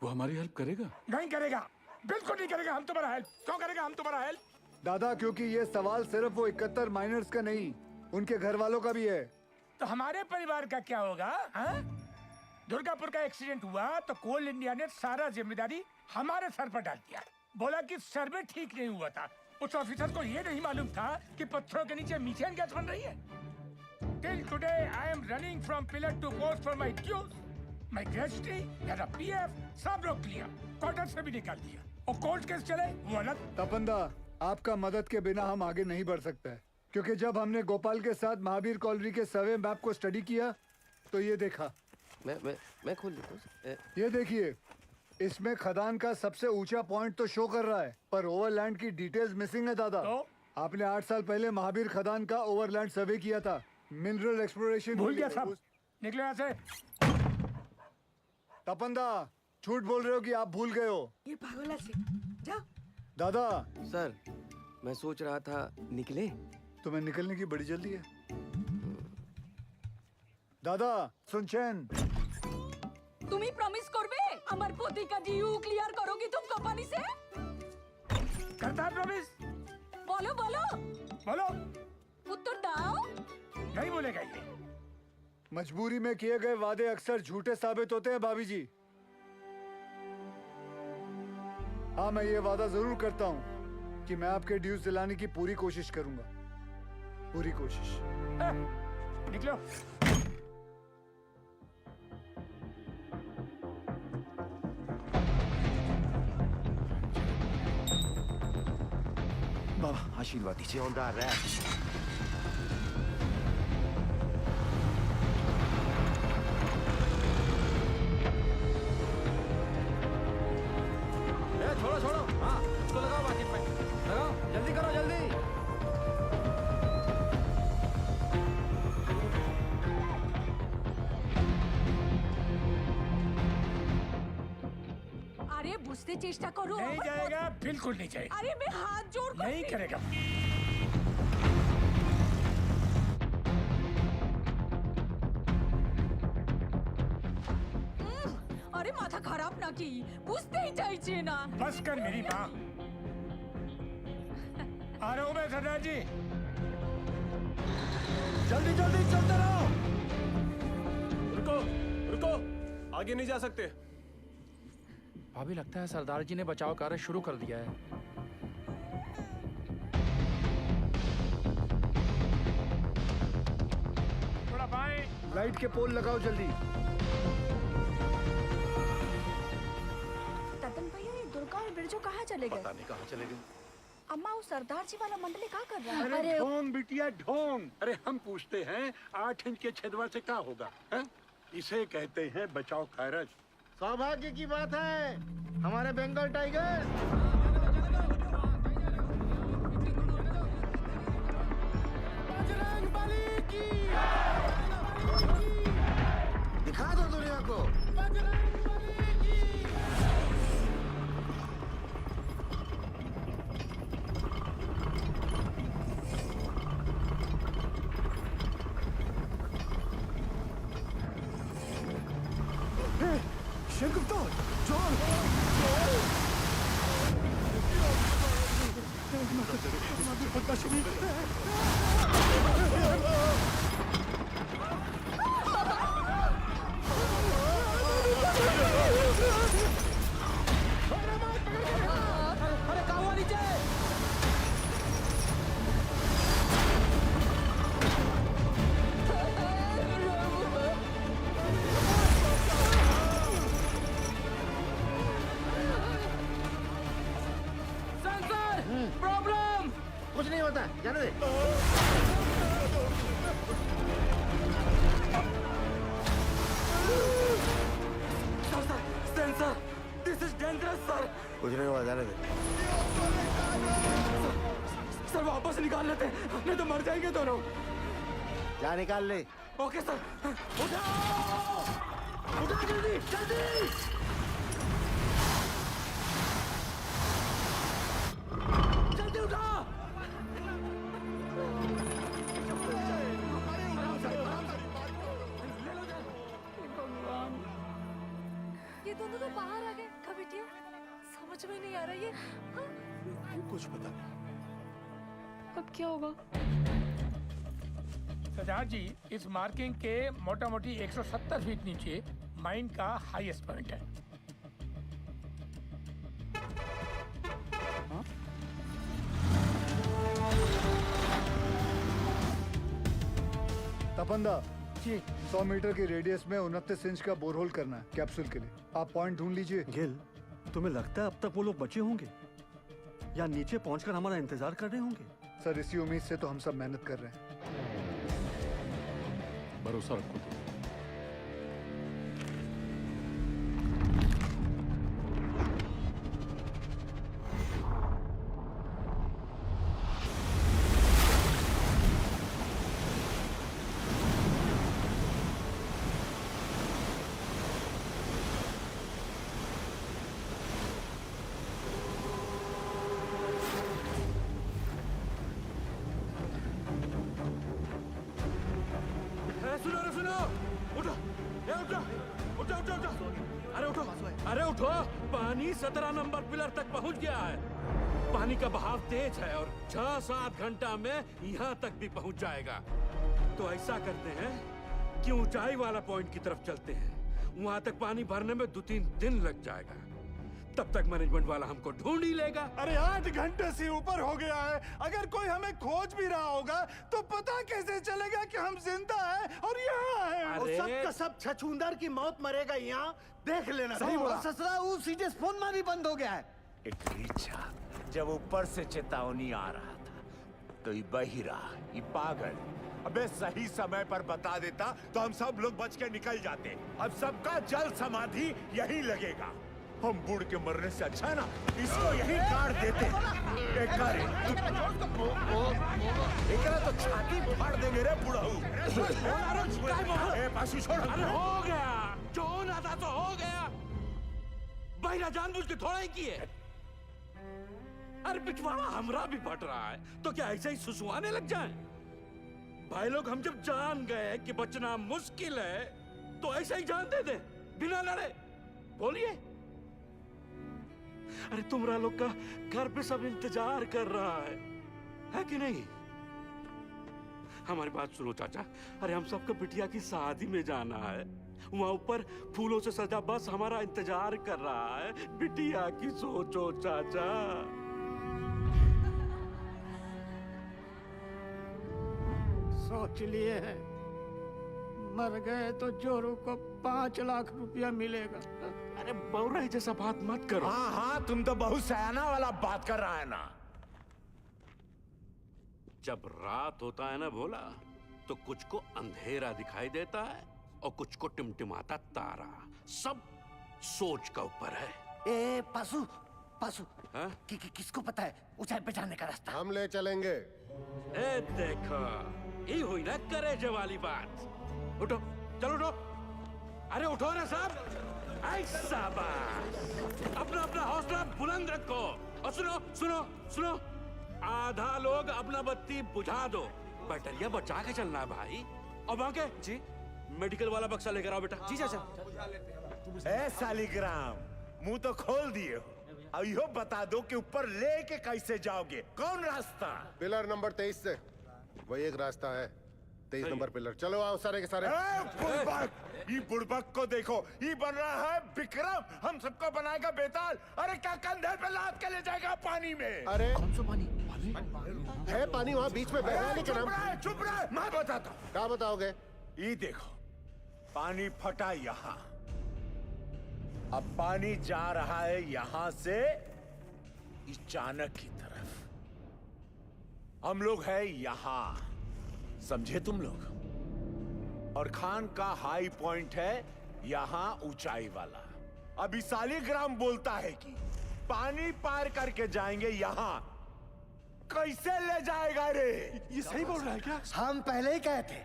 वो हमारी हेल्प करेगा? नहीं करेगा, बिल्कुल नहीं करेगा। हम तुम्हारा हेल्प क्यों करेगा? हम तुम्हारा हेल्प दादा, क्योंकि ये सवाल सिर्फ वो 71 माइनर्स का नहीं, उनके घर वालों का भी है। तो हमारे परिवार का क्या होगा? हाँ? दुर्गापुर का एक्सीडेंट हुआ तो कोल इंडिया ने सारा जिम्मेदारी हमारे सर पर डाल दिया। बोला कि सर्वे ठीक नहीं हुआ था। उस ऑफिसर को ये नहीं मालूम था कि पत्थरों के नीचे मीथेन गैस बन रही है। Till today, I am running from pillar to post for my dues. My gratuity, मेरा PF, सब रोक लिया, क्वार्टर से भी निकाल दिया। और कोर्ट केस चले, वो अलग। तपंदा, आपका मदद के बिना हम आगे नहीं बढ़ सकते हैं, क्योंकि जब हमने गोपाल के साथ महावीर कॉलोनी के सर्वे मैप को स्टडी किया, तो ये देखा। मैं खोल देता हूँ। ये देखिए, इसमें खदान का सबसे ऊंचा पॉइंट तो शो कर रहा है, पर ओवरलैंड की डिटेल्स मिसिंग है दादा। आपने 8 साल पहले महावीर खदान का ओवरलैंड सर्वे किया था, मिनरल एक्सप्लोरेशन भूल गया साहब। निकलो यहाँ से। तपंदा, झूठ बोल रहे हो कि आप भूल गए हो? ये पागल से जा। दादा सर, मैं सोच रहा था निकले। तुम्हें निकलने की बड़ी जल्दी है। दादा सुनचैन, তুমি প্রমিস করবে আমার পতিকা ডিউ ক্লিয়ার করোगी तुम कंपनी से? करता है प्रॉमिस। बोलो बोलो बोलो। उत्तर दाओ। नहीं बोलेगा ये। मजबूरी में किए गए वादे अक्सर झूठे साबित होते हैं भाभी जी। हाँ, मैं ये वादा जरूर करता हूँ कि मैं आपके ड्यूज दिलाने की पूरी कोशिश करूंगा, पूरी कोशिश। निकलो। बाबा आशीर्वाद दीजिए। छोड़ो छोड़ो, हाँ इसको लगाओ बाकी पे, लगाओ जल्दी करो जल्दी। अरे बुझते चेष्टा करो। नहीं जाएगा, बिल्कुल नहीं जाएगा। अरे मैं हाथ जोड़ कर नहीं करेगा। अरे माथा खराब ना की, बुझते ही चाहिए ना। बस कर मेरी माँ। आ रहा हूँ मैं सरदार जी। जल्दी जल्दी चलते रहो। रुको रुको, आगे नहीं जा सकते। अभी लगता है सरदार जी ने बचाव कार्य शुरू कर दिया है। थोड़ा बाएं। लाइट के पोल लगाओ जल्दी। ततन भैया, ये दुर्गा और बिरजू कहाँ चले गए? पता नहीं कहाँ चले गए। अम्मा, वो सरदार जी वाला मंडली क्या कर रहा है? अरे ढोंग बिटिया ढोंग। अरे हम पूछते हैं 8 इंच के छेदवा से क्या होगा, है? इसे कहते हैं बचाव कार्य। सौभाग्य की बात है, हमारे बंगाल टाइगर। दिखा दो दुनिया को। शेखुफ्तार, जॉन, अरे कहाँ हुआ नीचे? प्रॉब्लम कुछ नहीं होता, जाने दे। Sen sir, this is dangerous sir. कुछ नहीं हुआ, जाने दे। सर वापस निकाल लेते हैं, नहीं तो मर जाएंगे दोनों। जा निकाल ले। Okay sir. उठाओ, उठाओ जल्दी जल्दी। जल्दी उठा। ये दोनों तो बाहर आ गए। कबिटिया, समझ में नहीं आ रहा ये। कुछ पता नहीं। अब क्या होगा? सरदार जी, इस मार्किंग के मोटा मोटी 170 फीट नीचे माइन का हाईएस्ट पॉइंट है। तपंदा जी 100 मीटर की रेडियस में 29 इंच का बोरहोल करना है कैप्सूल के लिए। आप पॉइंट ढूंढ लीजिए। गिल, तुम्हें लगता है अब तक वो लोग बचे होंगे या नीचे पहुंचकर हमारा इंतजार कर रहे होंगे? सर इसी उम्मीद से तो हम सब मेहनत कर रहे हैं। भरोसा रखो तुम। सुनो उठो, उठो उठो उठो उठो, अरे उठो, अरे उठो। पानी 17 नंबर पिलर तक पहुंच गया है। पानी का बहाव तेज है और 6-7 घंटा में यहाँ तक भी पहुंच जाएगा। तो ऐसा करते हैं कि ऊंचाई वाला पॉइंट की तरफ चलते हैं। वहां तक पानी भरने में 2-3 दिन लग जाएगा। तब तक मैनेजमेंट वाला हमको ढूंढ ही लेगा। अरे 8 घंटे से ऊपर हो गया है। अगर कोई हमें खोज भी रहा होगा तो पता कैसे चलेगा कि हम जिंदा हैं और यहाँ हैं? अरे सब का सब छछूंदर की मौत मरेगा यहाँ, देख लेना। सही बोला ससुरा, वो सीधे फोन मारी बंद हो गया है। इट्रीचा, जब ऊपर से चेतावनी आ रहा था तो ये बहिरा, ये पागल अबे सही समय पर बता देता तो हम सब लोग बच के निकल जाते। अब सबका जल समाधि यही लगेगा। हम बूढ़ के मरने से अच्छा है ना इसको यही काट देते। एकरा तो छाती फाड़ देंगे रे बुढ़ाऊ। पासू छोड़। अरे हो गया, जो होना था तो हो गया। बहिरा जानबूझ के थोड़ा ही किए। अरे पिछवाड़ा हमरा भी फट रहा है तो क्या ऐसे ही सुसुआने लग जाएं? भाई लोग हम जब जान गए कि बचना मुश्किल है तो ऐसे ही जान दे दे बिना लड़े। बोलिए। अरे तुमरा लोग का घर पे सब इंतजार कर रहा है कि नहीं? हमारी बात सुनो चाचा। अरे हम सबको बिटिया की शादी में जाना है। वहां ऊपर फूलों से सजा बस हमारा इंतजार कर रहा है। बिटिया की सोचो चाचा। सोच लिए हैं, मर गए तो जोरू को 5 लाख रुपया मिलेगा। अरे बौरा जैसा बात मत करो। हाँ हाँ, तुम तो बहुत सयाना वाला बात कर रहा है ना। जब रात होता है ना भोला, तो कुछ को अंधेरा दिखाई देता है और कुछ को टिमटिमाता तारा। सब सोच का ऊपर है। ए पासू, पासू हाँ? किसको पता है ऊंचाई पे जाने का रास्ता? हम ले चलेंगे। ए देखो, ये हुई ना करेजे वाली बात। उठो, चलो उठो। अरे उठो ना साहब। ऐसा बात। अपना अपना हौसला बुलंद रखो। और सुनो सुनो सुनो, आधा लोग अपना बत्ती बुझा दो। बैटरिया बचा के चलना है भाई। और बाके जी मेडिकल वाला बक्सा लेकर आओ बेटा। जी चाचा। ए सालीग्राम, मुंह तो खोल दिए हो। अब यो बता दो कि ऊपर लेके कैसे जाओगे? कौन रास्ता? पिलर नंबर 23 से वही एक रास्ता है। 23 नंबर पिलर। चलो आओ सारे के सारे। ये बुड़बक को देखो, ये बन रहा है विक्रम। हम सबको बनाएगा बेताल। अरे क्या कंधे पे लाद के ले जाएगा पानी में? अरे कौन सा पानी? है पानी वहाँ बीच में बह रहा है। लेकिन हम चुप रहे, मैं बताता हूँ। क्या बताओगे? ये देखो, पानी फटा यहाँ। अब पानी जा रहा है यहाँ से इस चाणक की तरफ। हम लोग है यहाँ, समझे तुम लोग? और खान का हाई पॉइंट है यहाँ ऊंचाई वाला। अभी सालीग्राम बोलता है कि पानी पार करके जाएंगे यहाँ। कैसे ले जाएगा रे? ये सही बोल रहा है क्या? हम पहले ही कहे थे,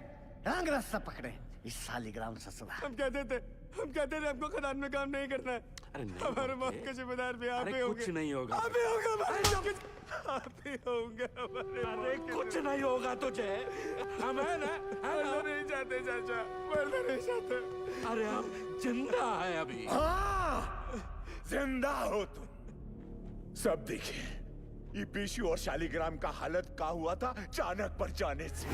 रंग रास्ता पकड़े इस सालीग्राम ससुरा। हम कहते थे हमको खदान में काम नहीं करना है। अरे नहीं हमारे मौत के जिम्मेदार भी आप ही होंगे। कुछ नहीं होगा। आप ही होंगे हमारे मौत के। आप ही होंगे हमारे। अरे कुछ नहीं होगा तुझे। हम है ना? मरना नहीं चाहते चाचा, मरना नहीं चाहते। अरे हम जिंदा है अभी। हाँ, जिंदा हो तुम। सब देखिए, ये पीशू और शालीग्राम का हालत क्या हुआ था चाणक पर जाने से।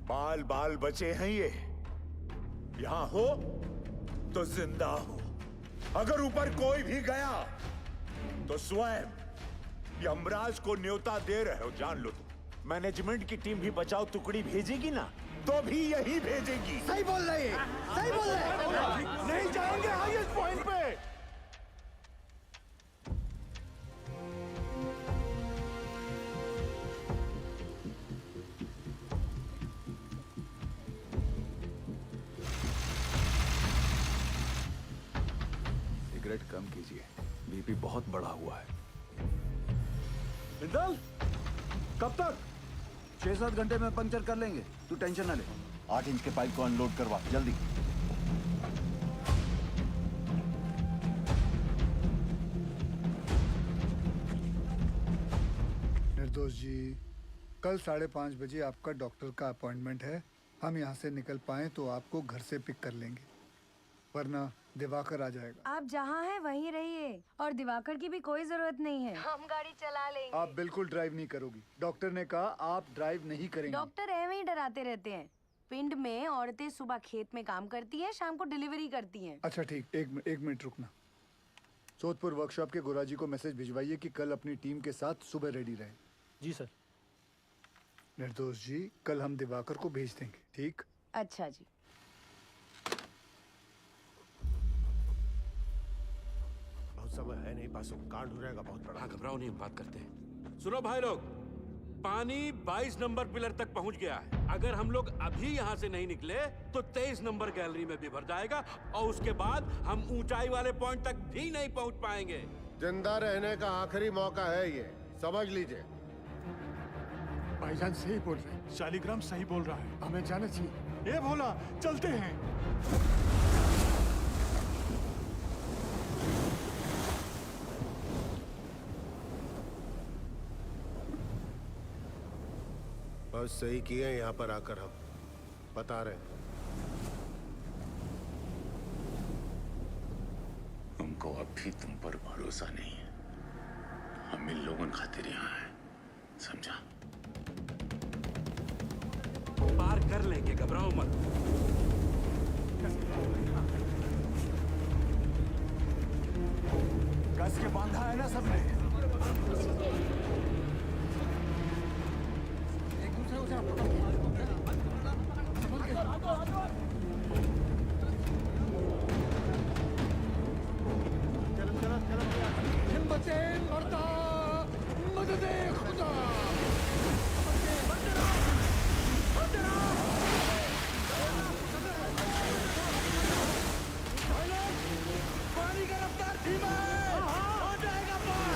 बाल बाल बचे हैं ये। यहाँ हो तो जिंदा हो। अगर ऊपर कोई भी गया तो स्वयं यमराज को न्योता दे रहे हो, जान लो तुम। मैनेजमेंट की टीम भी बचाओ टुकड़ी भेजेगी ना, तो भी यही भेजेगी। सही बोल रहे हैं, सही बोल रहे हैं। नहीं जाएंगे हाईएस्ट पॉइंट पे। सिगरेट कम कीजिए, बीपी बहुत बढ़ा हुआ है। बिंदल, कब तक? 6-7 घंटे में पंक्चर कर लेंगे, तू टेंशन ना ले। 8 इंच के पाइप को अनलोड करवा जल्दी। निर्दोष जी, कल 5:30 बजे आपका डॉक्टर का अपॉइंटमेंट है। हम यहाँ से निकल पाए तो आपको घर से पिक कर लेंगे, वरना दिवाकर आ जाएगा। आप जहाँ हैं वहीं रहिए और दिवाकर की भी कोई जरूरत नहीं है। हम गाड़ी चला लेंगे। आप बिल्कुल ड्राइव नहीं करोगी। डॉक्टर ने कहा आप ड्राइव नहीं करेंगे। डॉक्टर ऐਵੇਂ ही डराते रहते हैं। पिंड में औरतें सुबह खेत में काम करती हैं, शाम को डिलीवरी करती हैं। अच्छा ठीक, एक मिनट रुकना। सोदपुर वर्कशॉप के गोराजी को मैसेज भिजवाइए कि कल अपनी टीम के साथ सुबह रेडी रहे। जी सर। निर्दोष जी, कल हम दिवाकर को भेज देंगे, ठीक? अच्छा जी। बहुत समय है नहीं, पासों कांड हो जाएगा बहुत बड़ा। घबराओ नहीं, हम बात करते हैं। सुनो भाई लोग, पानी 22 नंबर पिलर तक पहुंच गया है। अगर हम लोग अभी यहाँ से नहीं निकले तो 23 नंबर गैलरी में भी भर जाएगा और उसके बाद हम ऊंचाई वाले पॉइंट तक भी नहीं पहुंच पाएंगे। जिंदा रहने का आखिरी मौका है ये, समझ लीजिए। भाईजान सही बोल रहे हैं, शालिग्राम सही बोल रहा है, हमें जाना चाहिए। ये भोला, चलते हैं। बस सही किए यहाँ पर आकर हम बता रहे हैं। हमको अब भी तुम पर भरोसा नहीं है। हम इन लोगों खातिर यहाँ हैं, समझा? पार कर लेंगे, घबराओ मत। कस के बांधा है ना सबने। एक दूसरे को हिम्मते मर्दा, मददे खुदा। पानी का रफ्तार धीमा है, हो जाएगा पार।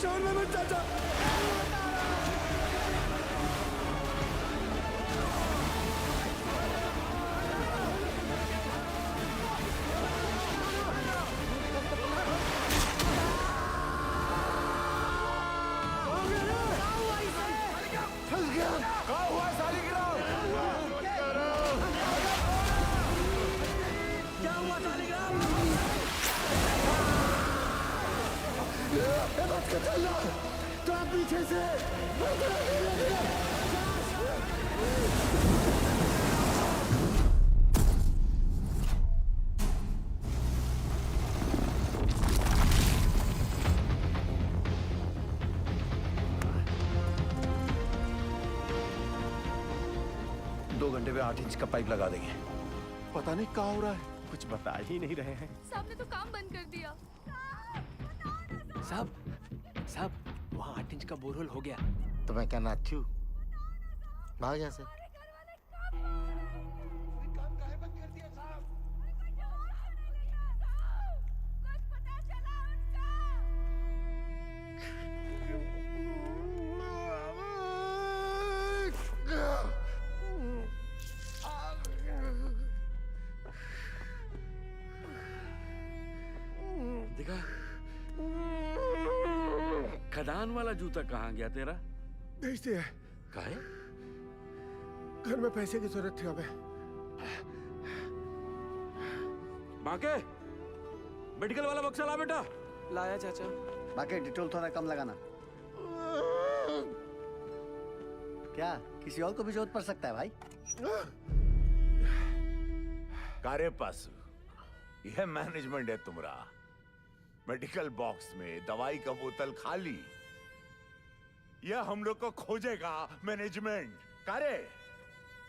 जान में मत चाचा। तो आप पीछे से दो घंटे में 8 इंच का पाइप लगा देंगे। पता नहीं क्या हो रहा है, कुछ बता ही नहीं रहे हैं। साहब ने तो काम बंद कर दिया। साहब, वहाँ 8 इंच का बोरहोल हो गया। तो मैं क्या नाचू? भाग यहाँ से। देखा, खदान वाला जूता कहाँ गया तेरा? भेज दिया। काहे? घर में पैसे की जरूरत थी हमें। बाके, मेडिकल वाला बक्सा ला बेटा। लाया चाचा। बाकी डिटोल थोड़ा कम लगाना। क्या किसी और को भी जरूरत पड़ सकता है भाई? कारे पासु, यह मैनेजमेंट है तुम्हारा। मेडिकल बॉक्स में दवाई का बोतल खाली, यह हम लोग को खोजेगा मैनेजमेंट। कारे,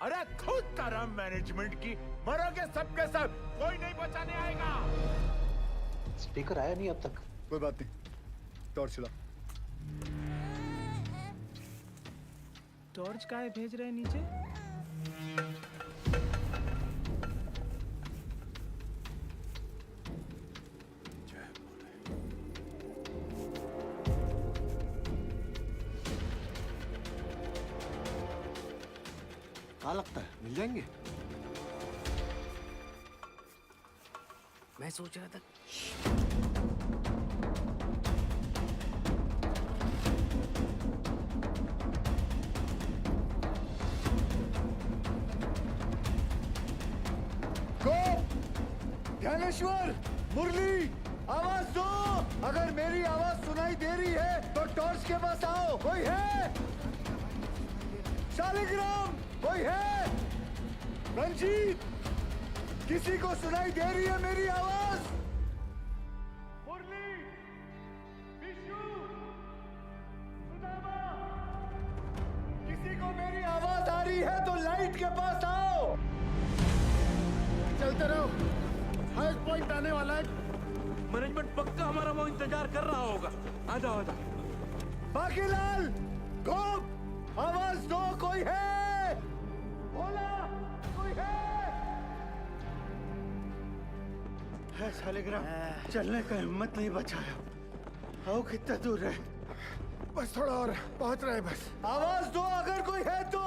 अरे खुद तरह मैनेजमेंट की मरोगे सबके सब, कोई नहीं बचाने आएगा। स्पीकर आया नहीं अब तक। कोई बात नहीं, टॉर्च चला। टॉर्च काहे भेज रहे हैं नीचे? क्या लगता है मिल जाएंगे? मैं सोच रहा था ज्ञानेश्वर, मुरली, आवाज दो। अगर मेरी आवाज सुनाई दे रही है तो टॉर्च के पास आओ। कोई है? शालिग्राम, कोई है? रंजीत, किसी को सुनाई दे रही है मेरी आवाज? मुरली, विशु, सुदामा, किसी को मेरी आवाज आ रही है तो लाइट के पास आओ। चलते रहो, हाईएस्ट पॉइंट आने वाला है। मैनेजमेंट पक्का हमारा वो इंतजार कर रहा होगा। आ जाओ आ जाओ। बाकीलाल, गोप, आवाज दो। कोई है? भोला, कोई है शालिग्राम, चलने का हिम्मत नहीं बचाया। आओ कितना दूर है? बस थोड़ा और, पहुंच रहे बस। आवाज दो अगर कोई है तो।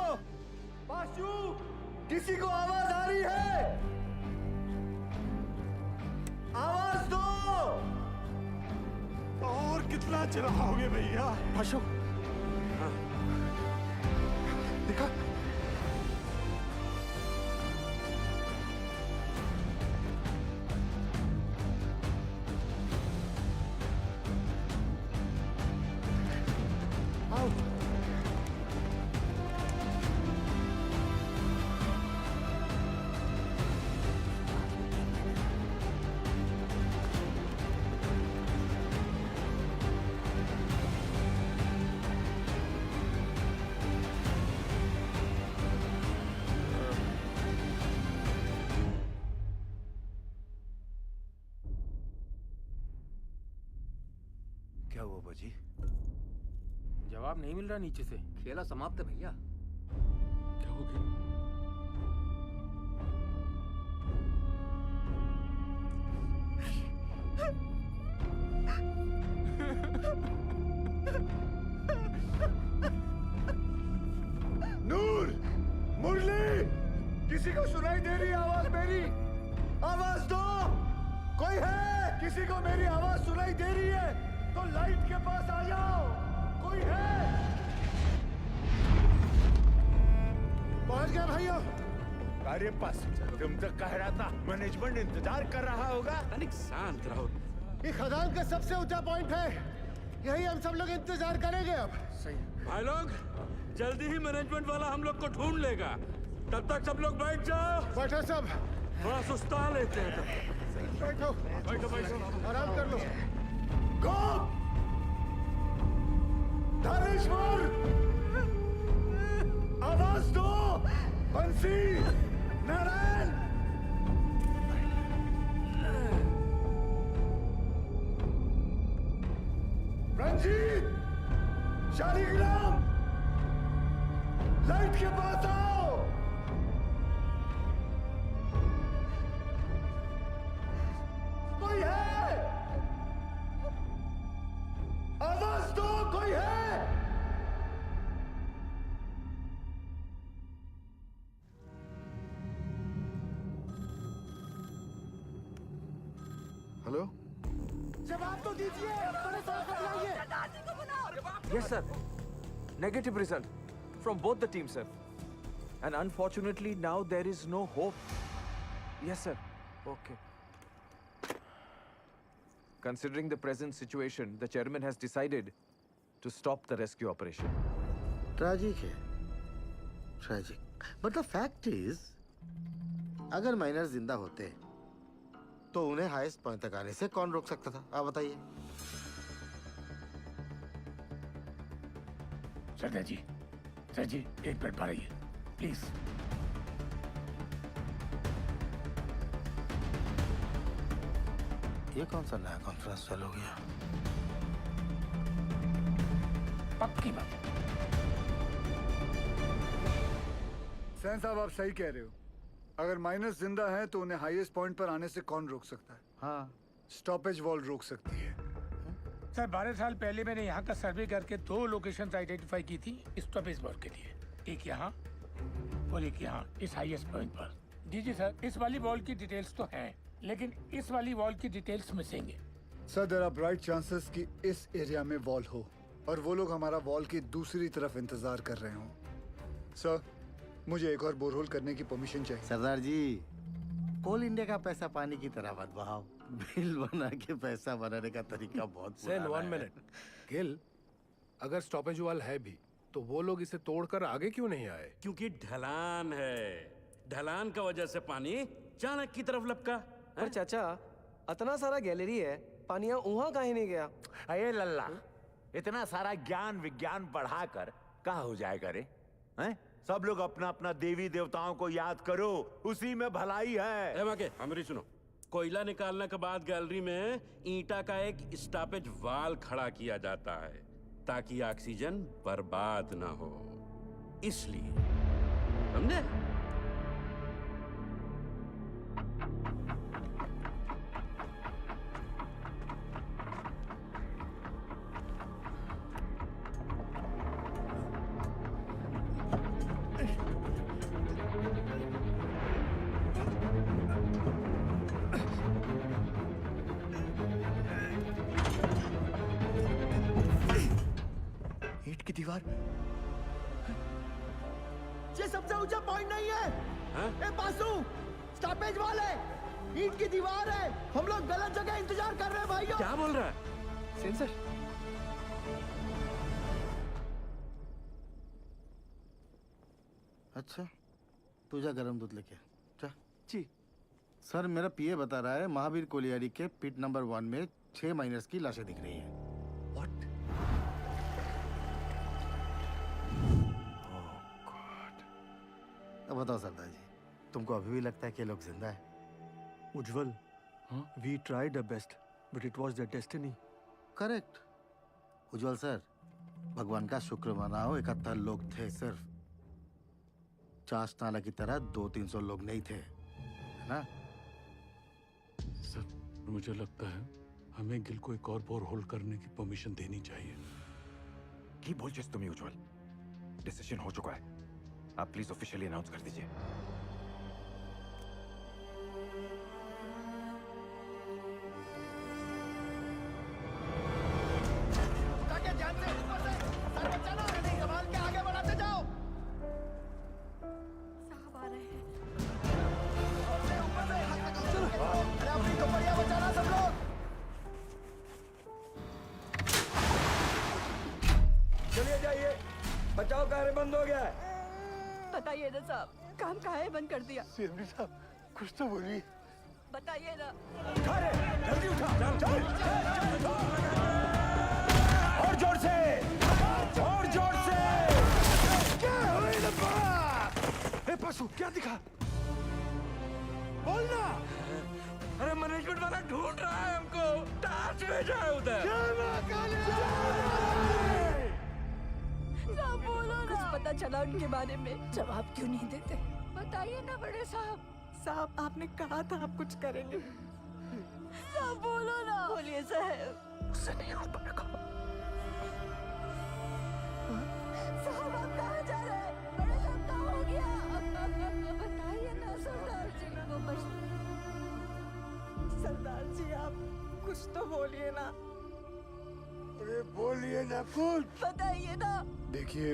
पाशु, किसी को आवाज आ रही है? आवाज दो। और कितना चिल्लाओगे भैया? पाशु, दिखा। आओ। क्या हुआ बाजी? जवाब नहीं मिल रहा नीचे से। खेला समाप्त है भैया। क्या हो गया? नूर, मुरली, किसी को सुनाई दे रही है आवाज मेरी? आवाज दो। कोई है? किसी को मेरी आवाज सुनाई दे रही है तो लाइट के पास आ जाओ। कोई है? पहुंच गया भाइयों। अरे पास, तुम तो कह रहा था मैनेजमेंट इंतजार कर रहा होगा। तनिक शांत रहो। ये खदान का सबसे ऊंचा पॉइंट है, यही हम सब लोग इंतजार करेंगे अब। सही भाई लोग, जल्दी ही मैनेजमेंट वाला हम लोग को ढूंढ लेगा। तब तक सब लोग बैठ जाओ। बैठो सब। थोड़ा सुस्ता लेते हैं तब। बैठो बैठो बैठो, आराम कर लो। गोप, धनेश्वर, आवाज दो। बंसी, नारायण, रंजीत, शालिग्राम, लाइट के पास आओ। कोई है? आवाज दो। कोई है? हेलो, जवाब तो दीजिए, बड़े साहब को बुलाइए। Yes, sir. Negative result from both the teams, sir. And unfortunately, now there is no hope. Yes, sir. Okay. Considering the present situation, the chairman has decided to stop the rescue operation. Tragic है, tragic. But the fact is, अगर miner जिंदा होते तो उन्हें highest point तक आने से कौन रोक सकता था? आप बताइए। सर जी, एक मिनट पढ़िए प्लीज। ये कौन सा नया कॉन्फ्रेंस चालू हो गया? पक्की बात। सैन साहब, आप सही कह रहे हो। अगर माइनस जिंदा है तो उन्हें हाईएस्ट पॉइंट पर आने से कौन रोक सकता है? हाँ, स्टॉपेज वॉल रोक सकती है। सर 12 साल पहले मैंने यहाँ का सर्वे करके 2 लोकेशंस आइडेंटिफाई की थी स्टॉपेज वॉल के लिए, एक यहाँ और एक यहाँ इस हाईएस्ट पॉइंट पर। जी सर, इस वाली वॉल की डिटेल्स तो हैं, लेकिन इस वाली वॉल की डिटेल्स मिसिंग है। Sir, there are bright chances कि इस एरिया में वॉल हो और वो लोग हमारा वॉल की दूसरी तरफ इंतजार कर रहे हों। सर, मुझे एक और बोरहोल करने की परमिशन चाहिए। सरदार जी, कोल इंडिया का पैसा पानी की तरह मत बहाओ। बिल बना के पैसा बनाने का तरीका बहुत सैन, 1 मिनट। गिल, अगर स्टॉपेज वॉल है भी तो वो लोग इसे तोड़कर आगे क्यों नहीं आए? क्योंकि ढलान है। ढलान का वजह से पानी चाणक की तरफ लपका। पर चाचा, इतना सारा गैलरी है, पानिया वहाँ काहे नहीं गया? अये लल्ला, इतना सारा ज्ञान विज्ञान बढ़ाकर कहाँ हो जाएगा रे? हैं? सब लोग अपना अपना देवी देवताओं को याद करो, उसी में भलाई है। हमारी सुनो, कोयला निकालने के बाद गैलरी में ईंटा का एक स्टॉपेज वाल खड़ा किया जाता है ताकि ऑक्सीजन बर्बाद ना हो, इसलिए। समझे? ईंट की दीवार, ये सबसे ऊंचा पॉइंट नहीं है। ए बासु, स्टॉपेज वाल है, ईंट की दीवार है। हम लोग गलत जगह इंतजार कर रहे हैं भाइयों। क्या बोल रहा है? सेंसर। अच्छा, तू जा गरम दूध लेके जा। जी सर, मेरा पीए बता रहा है महावीर कोलियारी के पिट नंबर 1 में 6 माइनर्स की लाशें दिख रही हैं। अब बताओ सरदार जी, तुमको अभी भी लगता है कि ये लोग जिंदा है? Ujjwal, we tried our best but it was their destiny. Correct Ujjwal sir, भगवान का शुक्र मनाओ 71 लोग थे सिर्फ। चाश नाला की तरह 200-300 लोग नहीं थे, है ना? सर, मुझे लगता है हमें गिल को एक और बोरहोल करने की परमिशन देनी चाहिए। की बोल जिस तुम्हें उज्जवल, डिसीजन हो चुका है। आप प्लीज ऑफिशियली अनाउंस कर दीजिए। ध्यान से, ऊपर से, सर बचाना, संभाल के आगे बढ़ाते जाओ। साहब आ रहे हैं। ऊपर से, अरे अपनी कपड़ियां बचाना सब लोग। चलिए जाइए, बचाव कार्य बंद हो गया है। बताइए ना साहब, काम काहे बंद कर दिया? सीएमडी साहब, कुछ तो बोलिए। बताइए ना। जल्दी उठा, चल। और जोर से, और जोर से। क्या हुई लपा? ए पशु, क्या दिखा? बोलना। अरे मैनेजमेंट वाला ढूंढ रहा है हमको। टार्च भेजा है उधर। साहब बोलो ना। कुछ पता चला उनके बारे में? जवाब क्यों नहीं देते? बताइए ना बड़े साहब। साहब, आपने कहा था आप कुछ करेंगे। साहब बोलो ना। बोलिए साहब। उससे नहीं हो पाएगा। साहब, आप कहाँ जा रहे हैं? बड़े साहब, क्या हो गया? बताइए ना सरदार जी को। बस सरदार जी, आप कुछ तो बोलिए ना। अरे बोलिए ना कुछ। बताइए ना। देखिए,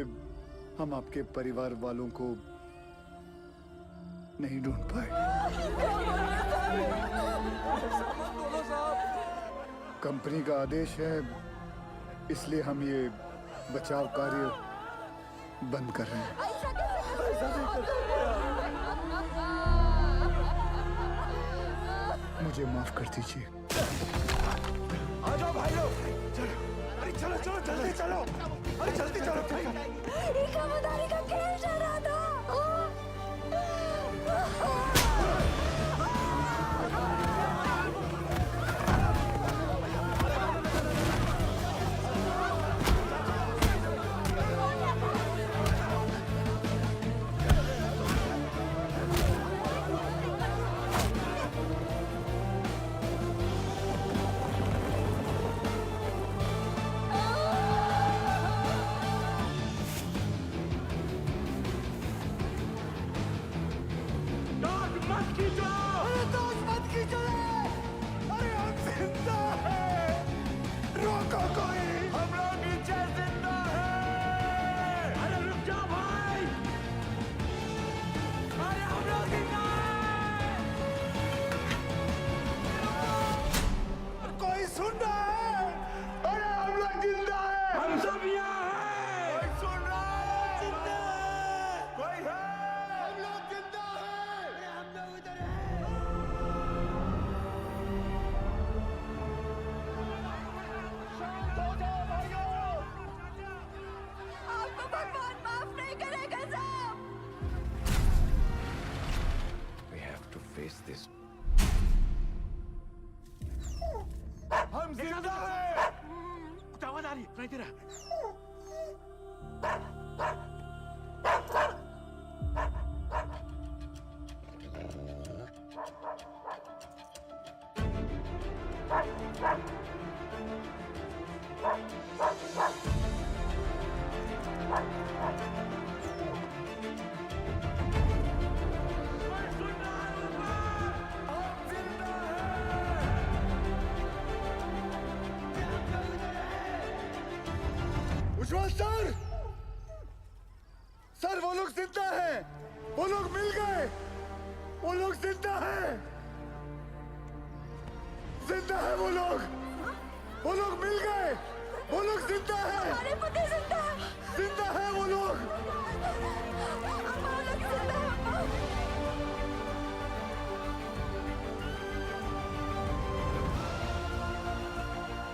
हम आपके परिवार वालों को नहीं ढूंढ पाए। कंपनी का आदेश है, इसलिए हम ये बचाव कार्य बंद कर रहे हैं। मुझे माफ कर दीजिए। आ जाओ भाई लोग, चलो, अरे चलो चलो जल्दी चलो, अरे जल्दी चलो भाई। इकामदारी का खेल चल रहा था। हम जिंदा हैं। आवाज आ रही है, इधर आ। उज्जवल सर, सर वो लोग जिंदा हैं, वो लोग मिल गए, वो लोग जिंदा हैं, जिंदा है वो लोग मिल गए, वो लोग जिंदा हैं, हमारे पति जिंदा है, जिंदा है वो लोग।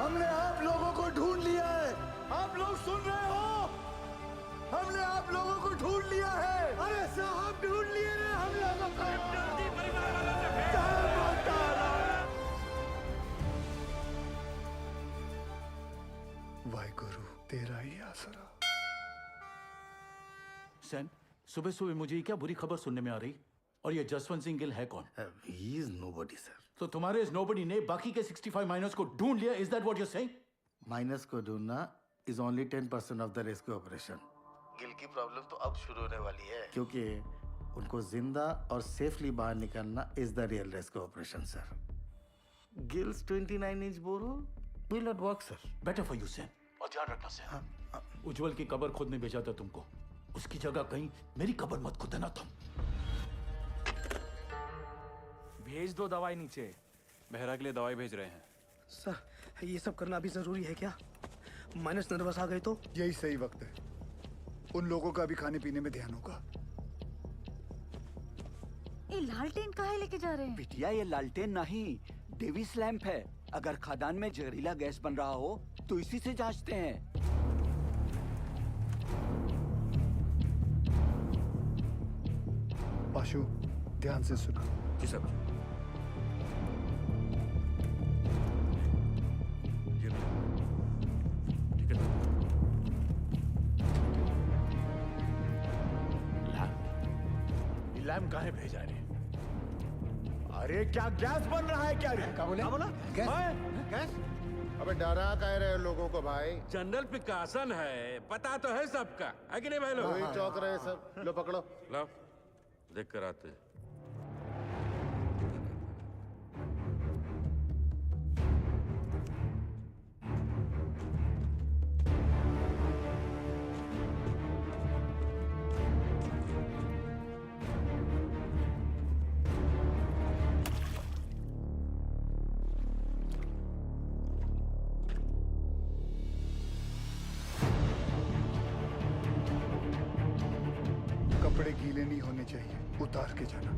हमने आप लोगों को ढूंढ लिया है, आप लोग सुन रहे हो? हमने आप लोगों को ढूंढ लिया है। अरे साहब ढूंढ लिए रे हम लोगों को। वाहिगुरु तेरा ही आसरा। सैन, सुबह सुबह मुझे क्या बुरी खबर सुनने में आ रही? और ये जसवंत सिंह गिल है कौन? He is nobody, sir. तो तुम्हारे इस नोबडी ने बाकी के 65 माइनर्स को ढूंढ लिया, is that what you are saying? Miners को ढूंढना is only 10% of the rescue operation. Gill की प्रॉब्लम तो अब शुरू होने वाली है, क्योंकि उनको जिंदा और सेफली बाहर निकालना is the real rescue operation, sir. Gil's 29-inch borehole will not work, sir. Better for you son, और ध्यान रखना सैन। उज्जवल की कब्र खुद ने भेजा था तुमको, उसकी जगह कहीं मेरी कब्र मत खुदना तुम। भेज दो दवाई नीचे। बहरा के लिए दवाई भेज रहे हैं। सर ये सब करना अभी जरूरी है क्या? माइनस नर्वस आ गए तो? यही सही वक्त है, उन लोगों का भी खाने पीने में ध्यान होगा। ये लालटेन काहे लेके जा रहे हैं? बिटिया ये लालटेन नहीं, डेविस लैंप है। अगर खदान में जहरीला गैस बन रहा हो तो इसी से जांचते हैं। पाशु ध्यान से सुना। जी सर। लैम्प काहे भेजा रे? अरे क्या गैस बन रहा है क्या रे? क्या बोला? गैस? अबे डरा कह रहे लोगों को भाई? जनरल पिकासन है, पता तो है सबका, है कि नहीं भाई लोग? वही चौक रहे सब। लो पकड़ो। लो देख कर आते। चाहिए, उतार के जाना।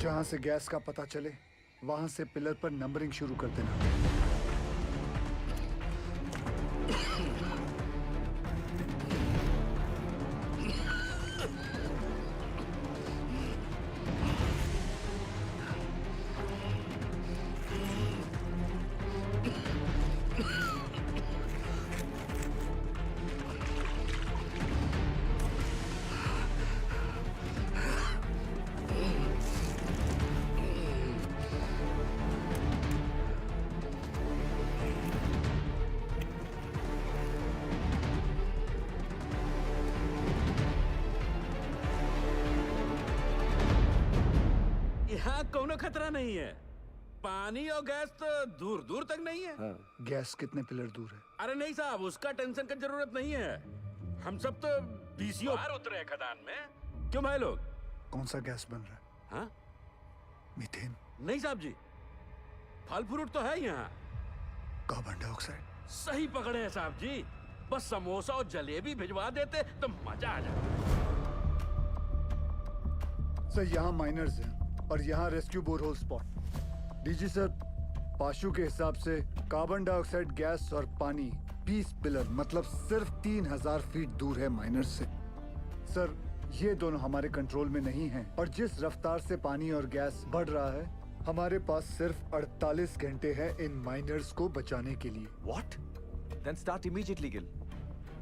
जहां से गैस का पता चले वहां से पिलर पर नंबरिंग शुरू कर देना। यहाँ कोनो खतरा नहीं है। पानी और गैस तो दूर दूर तक नहीं है। गैस कितने पिलर दूर है? अरे नहीं साहब, उसका टेंशन की जरूरत नहीं है। हम सब तो बीसीओ बाहर उतरे हैं खदान में। क्यों भाई लोग? कौन सा गैस बन रहा है? हाँ? मीथेन? नहीं साहब जी, फल फ्रूट तो है यहाँ। Carbon dioxide? सही पकड़े हैं साहब जी। बस समोसा और जलेबी भिजवा देते तो मजा आ जाता। सर यहाँ माइनर्स हैं और यहाँ rescue borehole spot. DG sir, पाशु के हिसाब से कार्बन डाइऑक्साइड गैस और पानी 20 पिलर मतलब सिर्फ 3000 फीट दूर है माइनर्स से। सर ये दोनों हमारे कंट्रोल में नहीं हैं और जिस रफ्तार से पानी और गैस बढ़ रहा है, हमारे पास सिर्फ 48 घंटे हैं इन माइनर्स को बचाने के लिए। What? Then start immediately, Gil.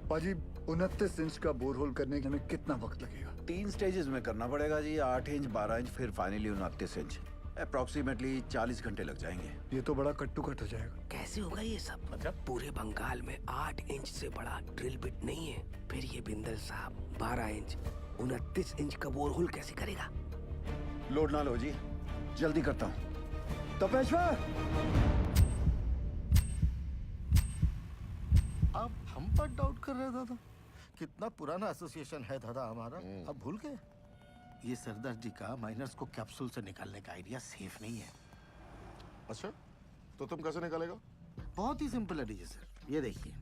पाजी 29 इंच का बोरहोल करने में कितना वक्त लगेगा? 3 स्टेजेस में करना पड़ेगा जी, 8 इंच, 12 इंच, फिर फाइनली 29 इंच। अप्रोक्सीमेटली 40 घंटे लग जाएंगे। ये तो बड़ा कट्टू कट हो जाएगा। कैसे होगा ये सब? मतलब पूरे बंगाल में 8 इंच से बड़ा ड्रिल बिट नहीं है। फिर ये बिंदल साहब 12 इंच 29 इंच का बोरहोल कैसे करेगा? लोड ना लो जी, जल्दी करता हूँ। तपेश्वर! आप हम पर डाउट कर रहे हैं दादा? कितना पुराना एसोसिएशन है दादा हमारा, अब भूल गए? ये सरदार जी का माइनर्स को कैप्सूल से निकालने का आइडिया सेफ नहीं है। अच्छा, तो तुम कैसे निकालेगा? बहुत ही सिंपल है डीजे सर, ये देखिए।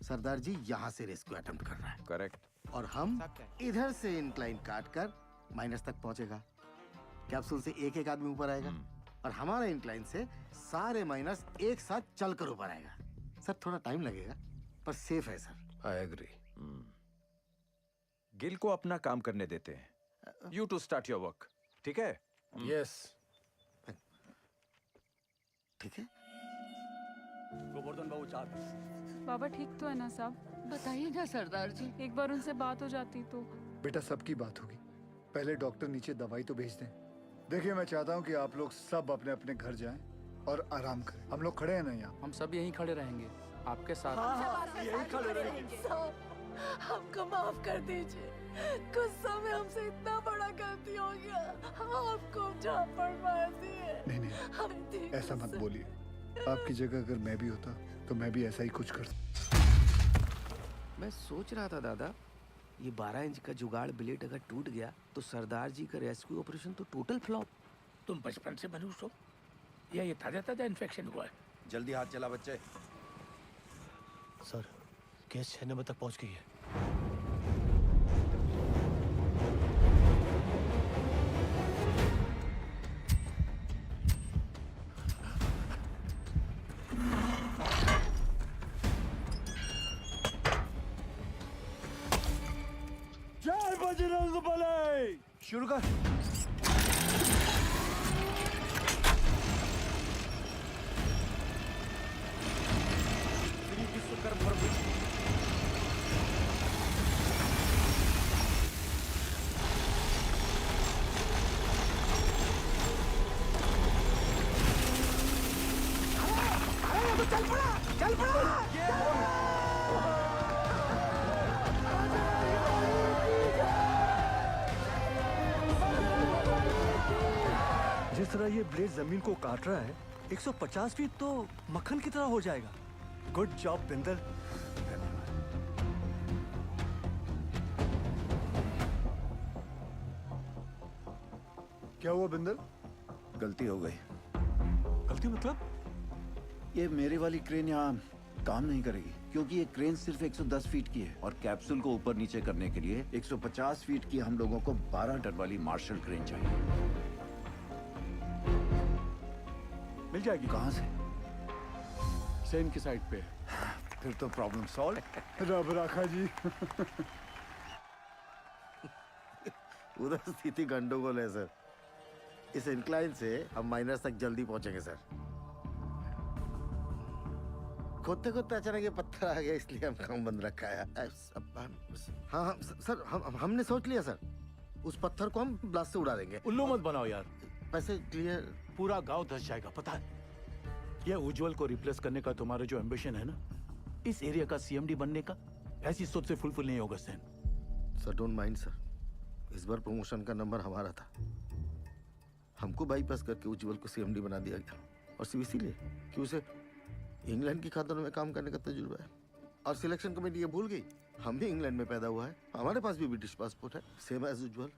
सरदार जी यहाँ से रेस्क्यू अटेम्प्ट कर रहा है। करेक्ट। और हम इधर से इंक्लाइन काट कर माइनस तक पहुंचेगा। कैप्सूल से एक एक आदमी ऊपर आएगा और हमारा इंक्लाइन से सारे माइनस एक साथ चलकर ऊपर आएगा। सर थोड़ा टाइम लगेगा पर सेफ है सर। I agree. गिल को अपना काम करने देते हैं। You to start your work. ठीक है? Yes. ठीक है। गोवर्धन बाबू 4 बाबा ठीक तो है ना साहब? बताइए ना सरदार जी, एक बार उनसे बात हो जाती तो। बेटा सबकी बात होगी, पहले डॉक्टर नीचे दवाई तो भेज दें। देखिए मैं चाहता हूँ कि आप लोग सब अपने अपने घर जाएं और आराम करें। हम लोग खड़े हैं ना यहाँ? हम सब यहीं खड़े रहेंगे आपके साथ। यही खड़े रहेंगे। हमको माफ कर दीजिए, गुस्सा में हमसे इतना बड़ा गलती हो गया, आपको झापड़ मार दिए। नहीं ऐसा मत बोलिए। आपकी जगह अगर मैं भी होता तो मैं भी ऐसा ही कुछ करता। मैं सोच रहा था दादा, ये 12 इंच का जुगाड़ ब्लेड अगर टूट गया तो सरदार जी का रेस्क्यू ऑपरेशन तो टोटल फ्लॉप। तुम बचपन से मनुष्य हो या ये ताजा ताजा इन्फेक्शन हुआ है? जल्दी हाथ चला बच्चे। सर केस 6 नंबर तक पहुंच गई है। जय बजरंगबली! शुरू कर। तरह ये ब्लेड जमीन को काट रहा है, 150 फीट तो मक्खन की तरह हो जाएगा। Good job Bindal. क्या हुआ बिंदल? गलती हो गई। गलती मतलब? ये मेरी वाली क्रेन यहाँ काम नहीं करेगी, क्योंकि ये क्रेन सिर्फ 110 फीट की है और कैप्सूल को ऊपर नीचे करने के लिए 150 फीट की हम लोगों को 12 टन वाली मार्शल क्रेन चाहिए। मिल जाएगी। कहाँ से? सेन की साइड पे। फिर तो प्रॉब्लम सॉल्व। रब राखा जी। उधर स्थिति गंडोगोल है सर। इस इंक्लाइन से हम माइनस तक जल्दी पहुंचेंगे सर। खोदते खोदते अचानक ये पत्थर आ गया, इसलिए हम काम बंद रखा है। हाँ सर, हमने सोच लिया सर, उस पत्थर को हम ब्लास्ट से उड़ा देंगे। उल्लू मत बनाओ यार। पैसे क्लियर। पूरा गांव धस जाएगा, पता है? ये उज्जवल को रिप्लेस करने का तुम्हारा जो एम्बिशन है ना, इस एरिया का सीएमडी बनने का, ऐसी सोच से फुलफिल नहीं होगा Sen. Sir don't mind sir, इस बार प्रमोशन का नंबर हमारा था। हमको बाईपास करके उज्जवल को सीएमडी बना दिया गया, और सिर्फ इसीलिए कि उसे इंग्लैंड की खातों में काम करने का तजुर्बा है। और सिलेक्शन कमेटी ये भूल गई, हम भी इंग्लैंड में पैदा हुआ है, हमारे पास भी ब्रिटिश पासपोर्ट है, सेम एज उज्जवल।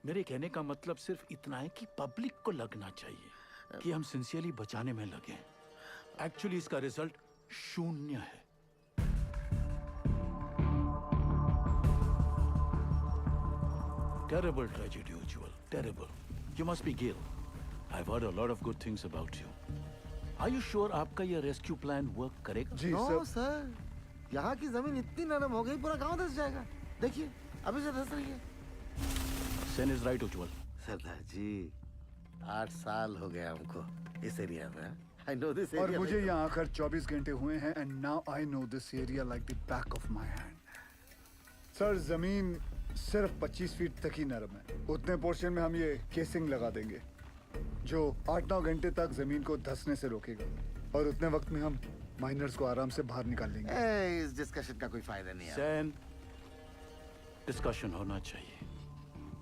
मेरे कहने का मतलब सिर्फ इतना है कि पब्लिक को लगना चाहिए कि हम सिंसियरली बचाने में लगे हैं। एक्चुअली इसका रिजल्ट 0 है। Terrible tragedy, Ujjwal. Terrible. You must be Gail. I've heard a lot of good things about you. Are you sure आपका ये रेस्क्यू प्लान वर्क करेगा? जी सर, यहाँ की जमीन इतनी नरम हो गई, पूरा गांव धस जाएगा। देखिए, अभी से धस रही है। Sen is right, Ujjwal. सरदार जी, 8 साल हो गए हमको इस एरिया में। I know this और area मुझे यहाँ आकर 24 घंटे हुए हैं, and now I know this area like the back of my hand. Sir, जमीन सिर्फ 25 फीट तक ही नरम है। उतने पोर्शन में हम ये केसिंग लगा देंगे, जो 8-9 घंटे तक जमीन को धंसने से रोकेगा, और उतने वक्त में हम माइनर्स को आराम से बाहर निकाल लेंगे। इस डिस्कशन का कोई फायदा नहीं है। Sen, डिस्कशन होना चाहिए,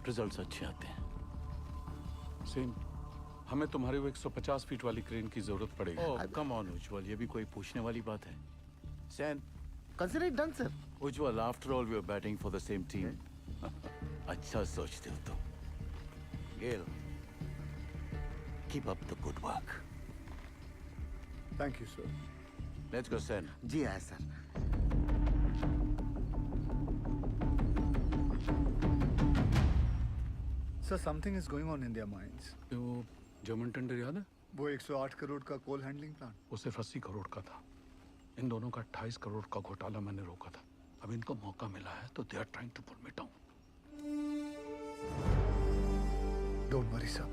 रिजल्ट्स अच्छे आते हैं। सेन, हमें तुम्हारे वो 150 फीट वाली क्रेन की जरूरत पड़ेगी। Oh, come on, Ujjwal, ये भी कोई पूछने वाली बात है? Sen, consider it done, sir. Ujjwal, after all, we are batting for the same team. अच्छा सोचते हो तुम। Gail, keep up the good work. Thank you, sir. Let's go, Sen. जी हाँ sir. Sir, something is going on in their minds. तो German tender याद है? वो 108 करोड़ का कोल हैंडलिंग प्लांट, वो सिर्फ 80 करोड़ का था। इन दोनों का 28 करोड़ का घोटाला मैंने रोका था। अब इनको मौका मिला है तो they are trying to put me down. Don't worry, sir.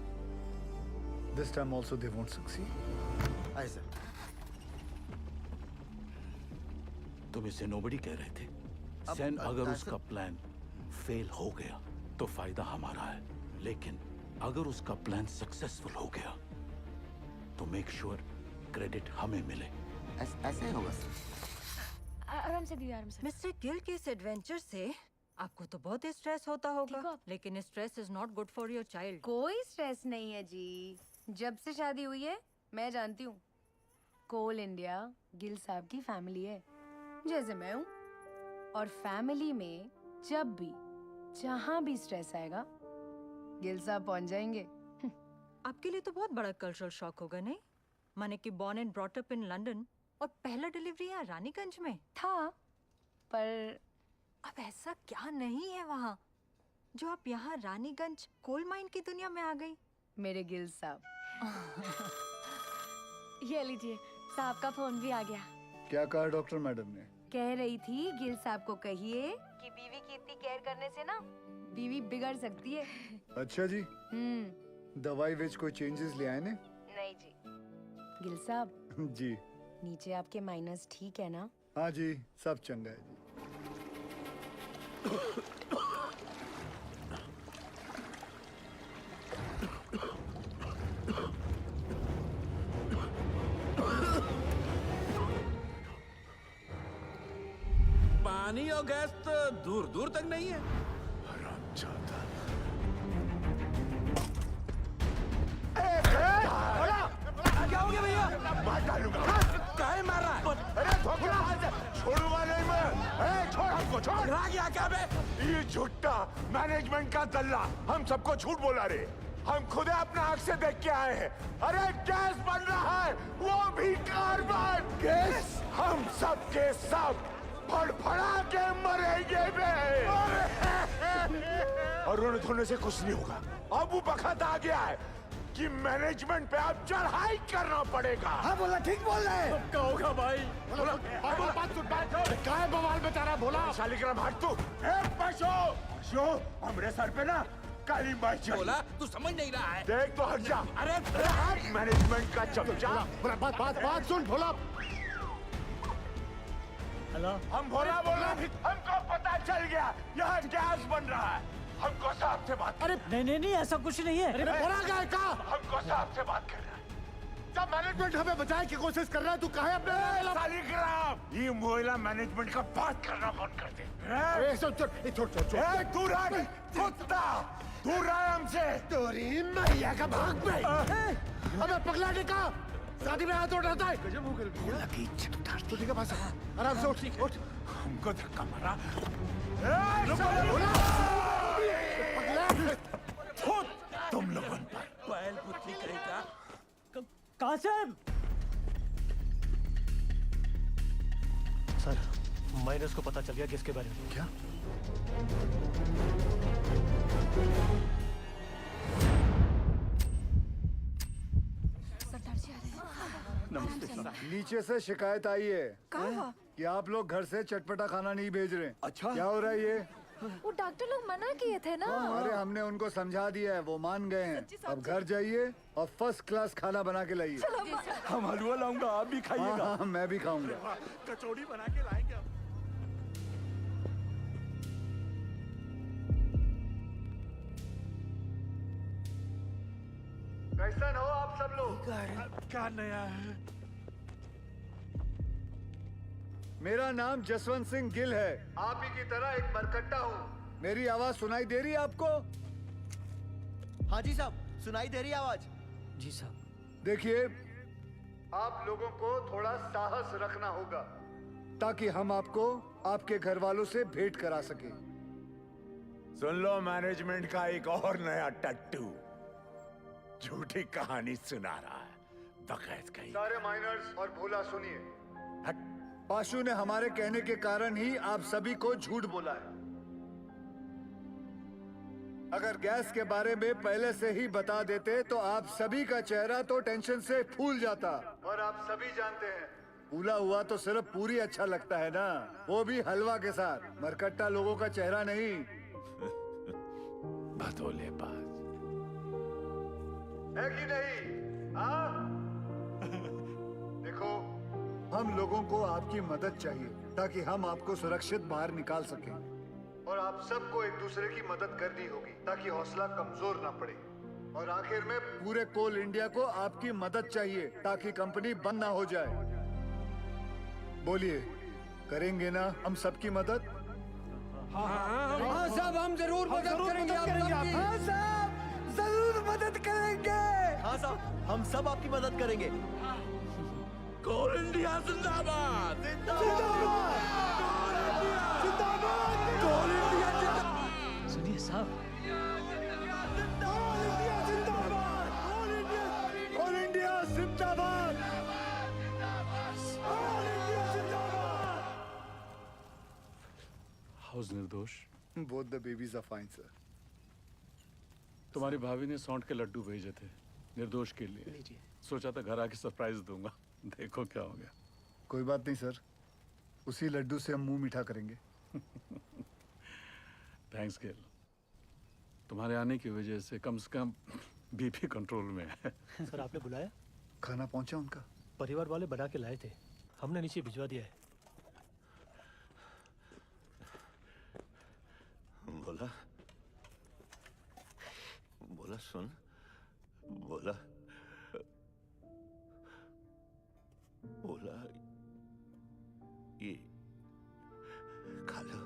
This time also they won't succeed. आए सर। तुम इसे नोबडी कह रहे थे। सेन, अगर उसका प्लान फेल हो गया तो फायदा हमारा है, लेकिन अगर उसका प्लान सक्सेसफुल हो गया तो मेक श्योर क्रेडिट हमें मिले। ऐसे ही होगा सर। आराम से दिया, आराम से। मिस्टर गिल के इस एडवेंचर से आपको तो बहुत स्ट्रेस होता होगा, लेकिन stress is not good for your child. कोई स्ट्रेस नहीं है जी। जब से शादी हुई है मैं जानती हूँ, कोल इंडिया गिल साहब की फैमिली है, जैसे मैं हूँ। और फैमिली में जब भी जहाँ भी स्ट्रेस आएगा गिल साहब पहुँच जाएंगे। आपके लिए तो बहुत बड़ा कल्चरल शॉक होगा, नहीं? माने कि born and brought up in London और पहला डिलीवरी यहाँ रानीगंज में था, पर अब ऐसा क्या नहीं है वहाँ जो आप यहाँ रानीगंज कोल माइन की दुनिया में आ गई? मेरे गिल साहब। ये लीजिए, साहब का फोन भी आ गया। क्या कहा डॉक्टर मैडम ने? कह रही थी गिल साहब को कहिए कि बीवी की इतनी केयर करने से ना बीवी बिगड़ सकती है। अच्छा जी। दवाई विच कोई चेंजेस ले आए ने? नहीं जी। गिल साहब जी। नीचे आपके माइनस ठीक है ना? हाँ जी, सब चंगा है जी। पानी और गैस तो दूर दूर तक नहीं है। हरामजादा। मार डालूंगा। काहे मारा? अरे धोखेबाज है, छोड़ूंगा नहीं मैं। छोड़ हमको, छोड़। पगला गया क्या बे? ये झूठा मैनेजमेंट का दल्ला हम सबको झूठ बोला रे। हम खुद अपना आंख से देख के आए हैं। अरे गैस बन रहा है, वो भी कार्बन गैस। हम सब के सब फड़फड़ा के मरेंगे बे। और रोने धोने से कुछ नहीं होगा। अब वो वक्त आ गया है कि मैनेजमेंट पे अब चढ़ाई करना पड़ेगा। हाँ बोला, ठीक बोल रहे हैं। क्या होगा भाई? बात सुन, बात क्या है बवाल बता रहा? बोला शालिग्राम हट तू। पशु हमरे सर पे ना काली माई चढ़ी। बोला तू समझ नहीं रहा है। देख तो हट जा। अरे मैनेजमेंट का चमचा। बात सुन भोला। हेलो, हम भोला बोला, हमको पता चल गया यहाँ गैस बन रहा है। हमको साहब से बात। अरे नहीं ऐसा कुछ नहीं है। अरे भोला गए का? हमको साहब से बात करना है। जब मैनेजमेंट हमें बचाने की कोशिश कर रहा है, तू कहे अपने शालिग्राम ये मोहल्ला मैनेजमेंट का बात करना बंद कर दे। छोड़ दूर रह कुत्ता, दूर रह हमसे। तोरी मैया का भाग पे। अबे पगला का शादी में हाथ उठाता है। गजब हो गया। ठीक है पास आराम से उठ। हमको धक्का मारा। तुम लोगों पर बैल पुत्री करेगा। कासिम सर, माइनस को पता चल गया किसके बारे में। क्या? नमस्ते सर। नीचे से शिकायत आई है कि आप लोग घर से चटपटा खाना नहीं भेज रहे। अच्छा, क्या हो रहा है ये? वो डॉक्टर लोग मना किए थे ना। अरे हमने उनको समझा दिया है, वो मान गए हैं। अब घर जाइए और फर्स्ट क्लास खाना बना के लाइए। हम हलवा लाऊंगा, आप भी खाइएगा। हाँ, मैं भी खाऊंगा। कचौड़ी बना के लाएंगे। कैसन हो आप सब लोग? क्या नया है? मेरा नाम जसवंत सिंह गिल है। आप ही की तरह एक मरकट्टा हूँ। मेरी आवाज सुनाई दे रही है आपको? हाँ जी साहब, सुनाई दे रही आवाज। जी साहब। देखिए, आप लोगों को थोड़ा साहस रखना होगा ताकि हम आपको आपके घर वालों से भेंट करा सके। सुन लो, मैनेजमेंट का एक और नया टट्टू झूठी कहानी सुना रहा है। बकैत कहीं। सारे माइनर्स और भोला सुनिए। पाशु ने हमारे कहने के कारण ही आप सभी को झूठ बोला है। अगर गैस के बारे में पहले से ही बता देते तो आप सभी का चेहरा तो टेंशन से फूल जाता। और आप सभी जानते हैं, फूला हुआ तो सिर्फ पूरी अच्छा लगता है ना, वो भी हलवा के साथ। मरकट्टा लोगों का चेहरा नहीं। भदोले बाज है कि नहीं? हाँ? देखो, हम लोगों को आपकी मदद चाहिए ताकि हम आपको सुरक्षित बाहर निकाल सकें। और आप सबको एक दूसरे की मदद करनी होगी ताकि हौसला कमजोर ना पड़े। और आखिर में पूरे कोल इंडिया को आपकी मदद चाहिए ताकि कंपनी बंद ना हो जाए। बोलिए, करेंगे ना हम सबकी मदद? हाँ साहब, हम जरूर मदद करेंगे। हाँ साहब, जरूर मदद करेंगे। हाँ साहब, हम सब आपकी मदद करेंगे। कोल इंडिया जिंदाबाद। सुनिए साहब, कोल इंडिया जिंदाबाद। How's Nirdosh. Both the babies are fine sir. तुम्हारी भाभी ने सौंठ के लड्डू भेजे थे निर्दोष के लिए। सोचा था घर आके सरप्राइज दूंगा, देखो क्या हो गया। कोई बात नहीं सर, उसी लड्डू से हम मुंह मीठा करेंगे। थैंक्स गिल, तुम्हारे आने की वजह से कम बीपी कंट्रोल में है। सर आपने बुलाया? खाना पहुंचा उनका? परिवार वाले बना के लाए थे, हमने नीचे भिजवा दिया है। बोला बोला सुन, बोला बोला ये खा लो।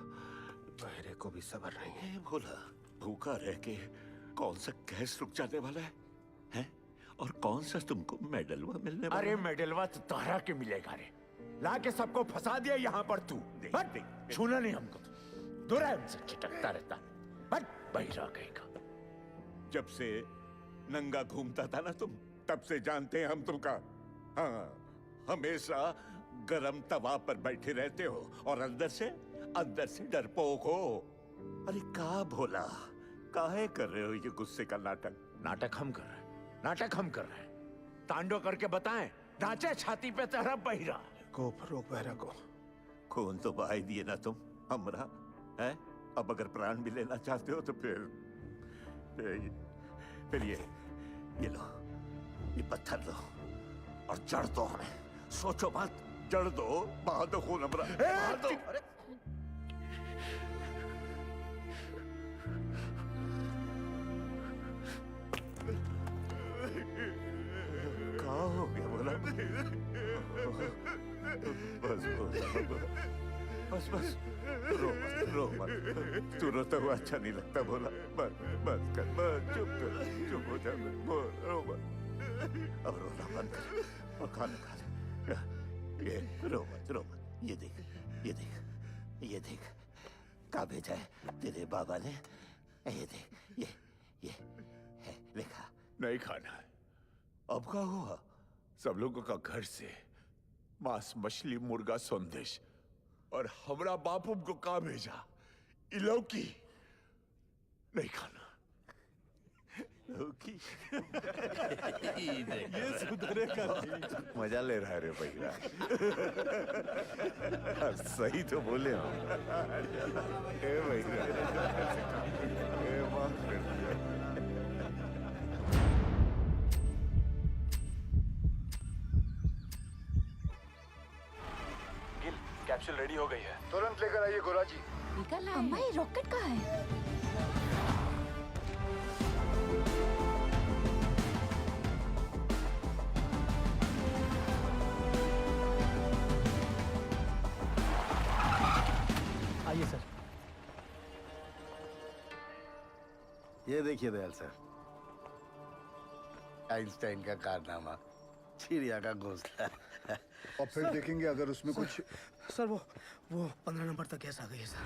मेरे को भी सब्र नहीं है। बोला भूखा रह के कौन सा गैस रुक जाने वाला है? हैं? और कौन सा तुमको मेडलवा मिलने वाला? अरे मेडलवा तो तारा के मिलेगा रे। लाके सबको फंसा दिया यहाँ पर तू। बट छूना नहीं हमको। दूर है हमसे, चिटकता रहता। बट बहिरा कहेगा। जब से नंगा घूमता था ना तुम, तब से जानते हैं हम तुमका। हाँ, हमेशा गरम तवा पर बैठे रहते हो और अंदर से डरपोक हो। अरे का भोला, काहे कर रहे हो ये गुस्से का नाटक? नाटक हम कर रहे हैं, नाटक हम कर रहे हैं। तांडव करके बताएं, नाचे छाती पे तेरा बहिरा। को रोक बहरा को। खून तो बहा ही दिए ना तुम हमरा, है? अब अगर प्राण भी लेना चाहते हो तो फिर ये लो, ये पत्थर लो और जड़ दो हमें। सोचो मत, जड़ दो, बहा दो खून हमरा, बहा दो। क्या हो गया बोला? बस रो मत। तू रोता हुआ अच्छा नहीं लगता बोला। बस कर, बस चुप हो जा, रो मत। अब रोना बंद कर और खाना खा ले। ये रो मत। ये देख क्या भेजा है तेरे बाबा ने। ये देख, ये है लिखा। नहीं खाना है। अब क्या हुआ? सब लोगों का घर से मांस, मछली, मुर्गा, संदेश, और हमरा बापू को कहा भेजा? इलौकी नहीं खाना। लौकी ये सुधरे का मजा ले रहा है रे भैया। सही तो बोले हो। ए भैया, ए माफ कर दिया। गिल, कैप्सूल रेडी हो गई है। तुरंत लेकर आइए गोरा जी। अम्मा, ये रॉकेट कहाँ है? आइए सर। ये देखिए दयाल सर, आइंस्टाइन का कारनामा, चिड़िया का घोंसला। और फिर देखेंगे अगर उसमें कुछ। सर वो 15 नंबर तक गैस आ गई है सर।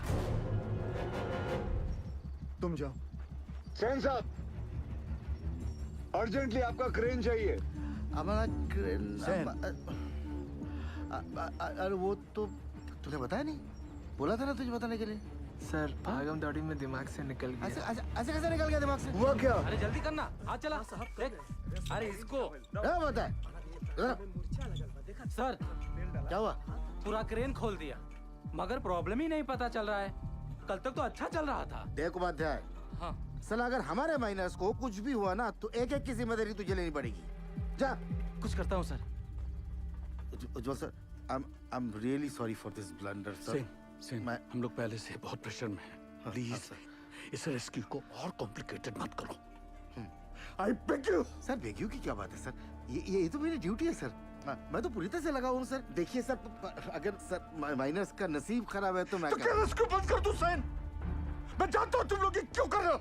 तुम जाओ। सेन साहब, अर्जेंटली आपका क्रेन चाहिए। हमारा क्रेन। अरे वो तो तूने बताया नहीं, बोला था ना तुझे बताने के लिए। सर भागम दौड़ी में दिमाग से निकल गया। ऐसे कैसे निकल गया दिमाग से? हुआ क्या? अरे जल्दी करना, हाथ चला। अरे इसको क्या बता है? सर क्या हुआ? पूरा क्रेन खोल दिया, मगर प्रॉब्लम ही नहीं पता चल रहा है। कल तक तो अच्छा चल रहा था। देख उपाध्याय, हाँ सर अगर हमारे माइनस को कुछ भी हुआ ना तो एक की जिम्मेदारी तुझे लेनी पड़ेगी। जा। कुछ करता हूँ sir. Ujjwal sir, I am really sorry for this blunder sir. Sen, हम लोग पहले से बहुत प्रेशर में हैं। प्लीज इस रेस्क्यू को और कॉम्प्लिकेटेड मत करो। I beg you. Sir beg you की क्या बात है सर? ये तो मेरी ड्यूटी है सर। मैं तो पूरी तरह से लगा हूँ सर। देखिए सर, अगर सर माइनस का नसीब खराब है तो मैं क्या रेस्क्यू बंद कर दूं सेन? मैं जानता हूँ तुम लोग ये क्यों कर रहे हो।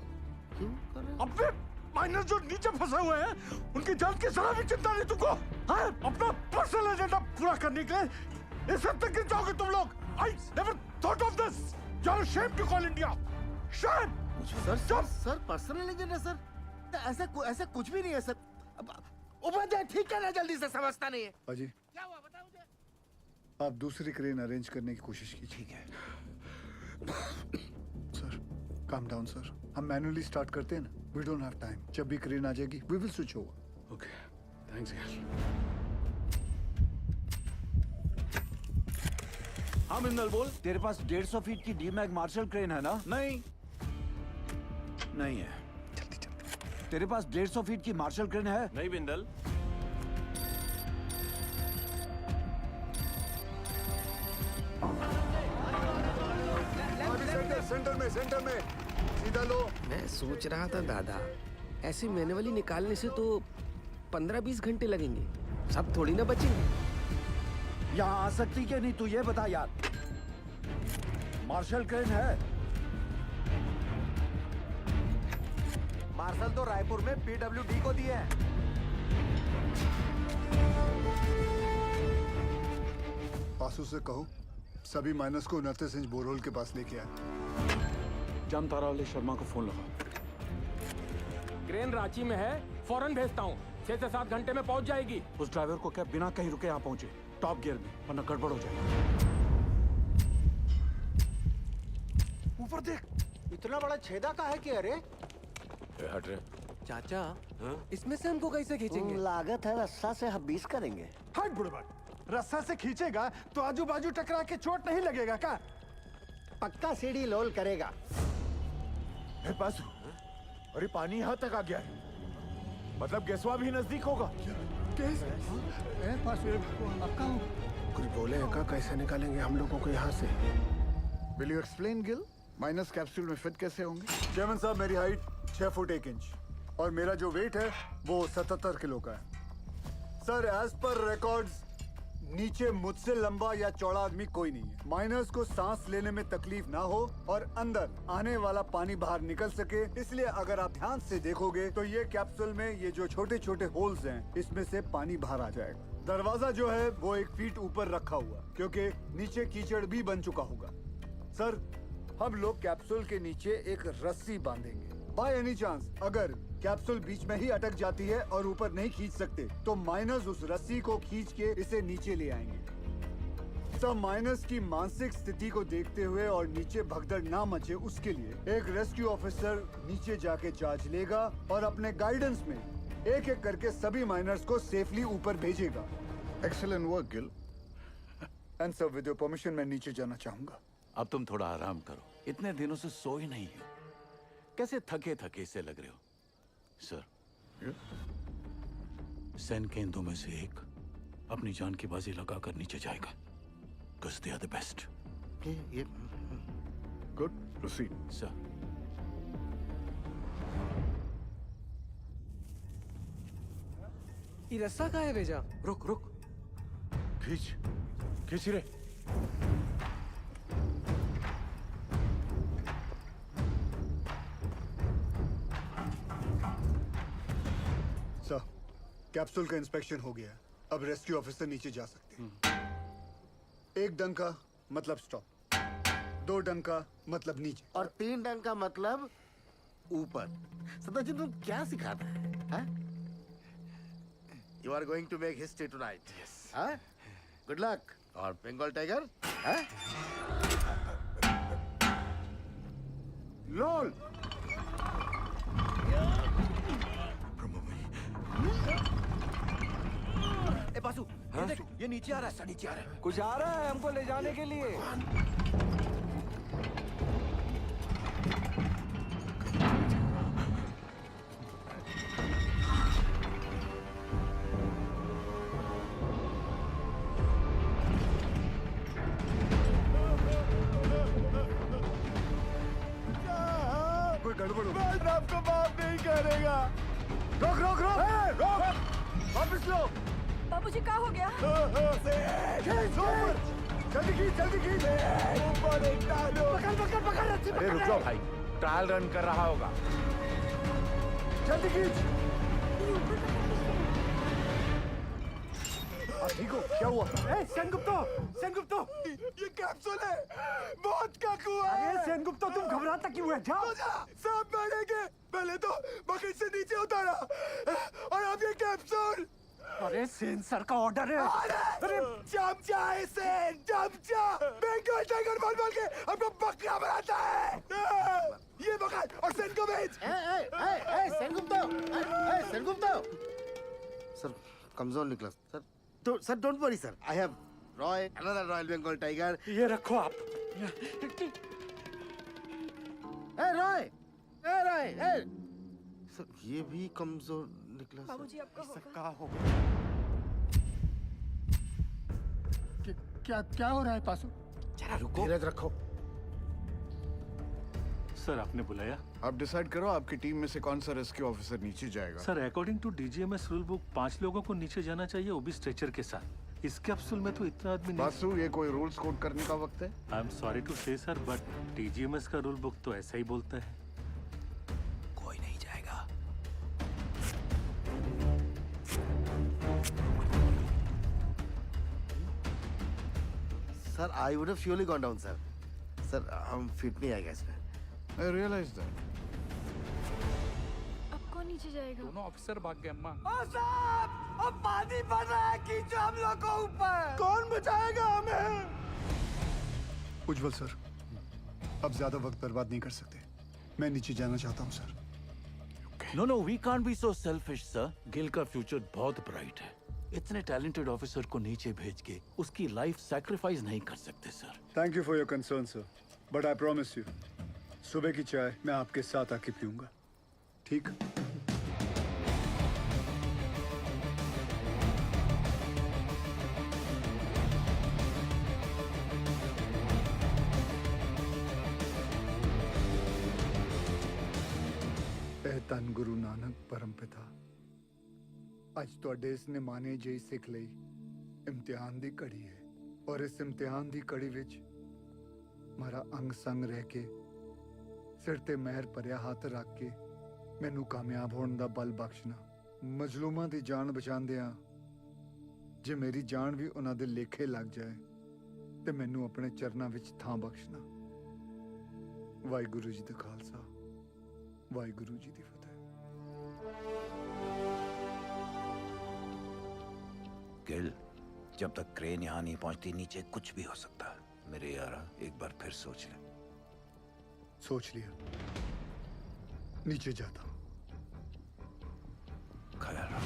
क्यों कर रहे हो? अपने माइनर जो नीचे फंसे हुए हैं उनकी जान की जरा भी चिंता नहीं तुमको? हाँ? अपना पर्सनल एजेंडा पूरा करने के लिए इस हद तक गिर जाओगे तुम लोग। I never thought of this. You're ashamed to call India. Shame. Sir personal agenda sir? ऐसा कुछ भी नहीं है सर। उपाध्याय ठीक है ना, जल्दी से समझता नहीं है। अजी, क्या हुआ बताओ मुझे। आप दूसरी क्रेन अरेंज करने की कोशिश कीजिए। ठीक है सर, काम डाउन सर। हम मैनुअली स्टार्ट करते हैं ना। We don't have time. जब भी क्रेन आ जाएगी we will switch over. Okay, thanks यार। हाँ बिंदल बोल। तेरे पास 150 फीट की डीमैग मार्शल क्रेन है ना? नहीं है। तेरे पास 150 फीट की मार्शल क्रेन है? नहीं बिंदल। सेंटर में सीधा लो। मैं सोच रहा था दादा, ऐसे मैनुअली निकालने से तो 15-20 घंटे लगेंगे, सब थोड़ी ना बचेंगे। यहाँ आ सकती क्या नहीं तू ये बता यार। मार्शल क्रेन है? मार्शल तो रायपुर में PWD को दिए हैं। पासू से कहो सभी माइनस को 29 इंच बोरहोल के पास लेके आए। जामतारा वाले शर्मा को फोन लगा। क्रेन रांची में है, फौरन भेजता हूँ। 6 से 7 घंटे में पहुंच जाएगी। उस ड्राइवर को क्या बिना कहीं रुके यहाँ पहुंचे, टॉप गियर में, वरना गड़बड़ हो जाएगी। ऊपर देख, इतना बड़ा छेदा का है कि अरे हट रे। चाचा इसमें से हमको कैसे खींचेंगे? लागत है रस्सा से हम 20 करेंगे। हट बुढ़बा, रस्सा से खींचेगा तो आजू बाजू टकरा के चोट नहीं लगेगा क्या? पक्का सीढ़ी लोल करेगा। पासू, अरे पानी यहाँ तक आ गया है, मतलब गैसवा भी नजदीक होगा। कुछ बोले का कैसे निकालेंगे हम लोगों को यहाँ से? Will you explain Gill? Minus capsule में फिट कैसे होंगे? चेयरमैन साहब, मेरी हाइट 6 फुट 1 इंच और मेरा जो वेट है वो 77 किलो का है। सर, एज पर रिकॉर्ड्स नीचे मुझसे लंबा या चौड़ा आदमी कोई नहीं है। माइनर्स को सांस लेने में तकलीफ ना हो और अंदर आने वाला पानी बाहर निकल सके, इसलिए अगर आप ध्यान से देखोगे तो ये कैप्सूल में ये जो छोटे छोटे होल्स हैं, इसमें से पानी बाहर आ जाएगा। दरवाजा जो है वो 1 फीट ऊपर रखा हुआ, क्योंकि नीचे कीचड़ भी बन चुका होगा। सर, हम लोग कैप्सूल के नीचे एक रस्सी बांधेंगे। बाय एनी चांस अगर कैप्सूल बीच में ही अटक जाती है और ऊपर नहीं खींच सकते तो माइनस उस रस्सी को खींच के इसे नीचे ले आएंगे। सब माइनस की मानसिक स्थिति को देखते हुए और नीचे भगदड़ ना मचे उसके लिए एक रेस्क्यू ऑफिसर नीचे जाके जांच लेगा और अपने गाइडेंस में एक एक करके सभी माइनर्स को सेफली ऊपर भेजेगा। Excellent work Gill. And sir, with your permission मैं नीचे जाना चाहूंगा। अब तुम थोड़ा आराम करो, इतने दिनों से सोए नहीं हो, कैसे थके थके से लग रहे हो। सर, सैन केंद्रों में से एक अपनी जान की बाजी लगाकर नीचे जाएगा। Because they are the best. Good, proceed. Sir. ये रस्सा कहाँ है भेजा? रुक रुक, खींच रे। सर, कैप्सूल का इंस्पेक्शन हो गया है। अब रेस्क्यू ऑफिसर नीचे जा सकते हैं। 1 डंका मतलब स्टॉप, 2 डंका मतलब नीचे और 3 डंका मतलब ऊपर। सदाजी, तुम क्या सिखाता है? You are going to make history tonight. Yes. Good luck. और बंगाल टाइगर लोल। ए बासु, ये देख, ये नीचे आ रहा है, नीचे आ रहा है। कुछ आ रहा है हमको ले जाने के लिए। कोई गड़बड़ हो। मैं आपको माफ नहीं करेगा। रोक रोक रोक रोक, वापस लो। बाबूजी, क्या हो गया? जल्दी खींच। पकड़। अरे रुक जाओ भाई, ट्रायल रन कर रहा होगा। जल्दी खींच। ठीक हो? क्या हुआ? सेनगुप्तो, ये कैप्सूल है, बहुत का कुआं है। अरे सेनगुप्तो, तुम घबराता क्यों है? जाओ। सब मरेंगे। पहले तो बकेट से नीचे उतारा और अब ये कैप्सूल। अरे सेन सर का ऑर्डर है। अरे चमचा है सेन, चमचा। बंगाल टाइगर बोल के हमको बकरा बनाता है। ये बकरा और सेन को भेज। सेनगुप्तो। सर, कमजोर निकला सर। तो sir, don't worry sir, I have roy, another royal Bengal tiger. ये रखो आप। रॉय। सर, ये भी कमजोर निकला। बाबूजी, आपका का हो क्या हो रहा है पासू? जरा रुको, धीरज रखो। सर, आपने बुलाया? आप डिसाइड करो आपकी टीम में से कौन सा रेस्क्यू ऑफिसर नीचे जाएगा। Sir, according to DGMS rule book 5 लोगों को नीचे जाना चाहिए, वो भी स्ट्रेचर के साथ। इस कैप्सूल में तो इतना आदमी नहीं। बासु, ये कोई रूल्स कोड करने का वक्त है? आई एम सॉरी टू से सर, बट डीजीएमएस का रूल बुक तो ऐसा ही बोलता है। कोई नहीं जाएगा। Sir I would have surely gone down, sir. Sir हम फिट नहीं आएगा इसमें. I realize that. अब कौन नीचे जाएगा? दोनों ऑफिसर भाग गए अम्मा। ओ साहब, अब पानी बढ़ रहा है, खींचो हम लोग को ऊपर। कौन बचाएगा हमें? उज्जवल सर, अब ज्यादा वक्त बर्बाद नहीं कर सकते. मैं नीचे जाना चाहता हूँ sir. No, we can't be so selfish, sir. Gill का फ्यूचर बहुत ब्राइट है. इतने टैलेंटेड ऑफिसर को नीचे भेज के उसकी लाइफ सैक्रिफाइस नहीं कर सकते sir. Thank you for your concern sir, but I promise you सुबह की चाय मैं आपके साथ आके पीऊंगा. ठीक? ਧੰਨ ਗੁਰੂ ਨਾਨਕ ਪਰਮ ਪਿਤਾ ਅੱਜ ਤੁਹਾਡੇ ਇਸ ਨਿਮਾਣੇ ਜਿਹੀ ਸਿੱਖ ਲਈ ਇਮਤਿਹਾਨ ਦੀ ਘੜੀ ਹੈ ਔਰ ਇਸ ਇਮਤਿਹਾਨ ਦੀ ਘੜੀ ਵਿੱਚ ਮਾਰਾ ਅੰਗ ਸੰਗ ਰਹਿ ਕੇ ਸਿਰ ਤੇ ਮਹਿਰ ਭਰਿਆ ਹੱਥ ਰੱਖ ਕੇ ਮੈਨੂੰ ਕਾਮਯਾਬ ਹੋਣ ਦਾ ਬਲ ਬਖਸ਼ਣਾ. ਮਜ਼ਲੂਮਾਂ ਦੀ ਜਾਨ ਬਚਾਉਂਦਿਆਂ ਜੇ ਮੇਰੀ ਜਾਨ ਵੀ ਉਹਨਾਂ ਦੇ ਲੇਖੇ ਲੱਗ ਜਾਏ ਤੇ ਮੈਨੂੰ ਆਪਣੇ ਚਰਨਾਂ ਵਿੱਚ ਥਾਂ ਬਖਸ਼ਣਾ. ਵਾਹਿਗੁਰੂ ਜੀ ਦਾ ਖਾਲਸਾ, ਵਾਹਿਗੁਰੂ ਜੀ ਦੀ ਫਤਿਹ. गिल, जब तक क्रेन यहाँ नहीं पहुंचती नीचे कुछ भी हो सकता है. मेरे यारा एक बार फिर सोच ले. सोच लिया, नीचे जाता हूँ. ख्याल रख.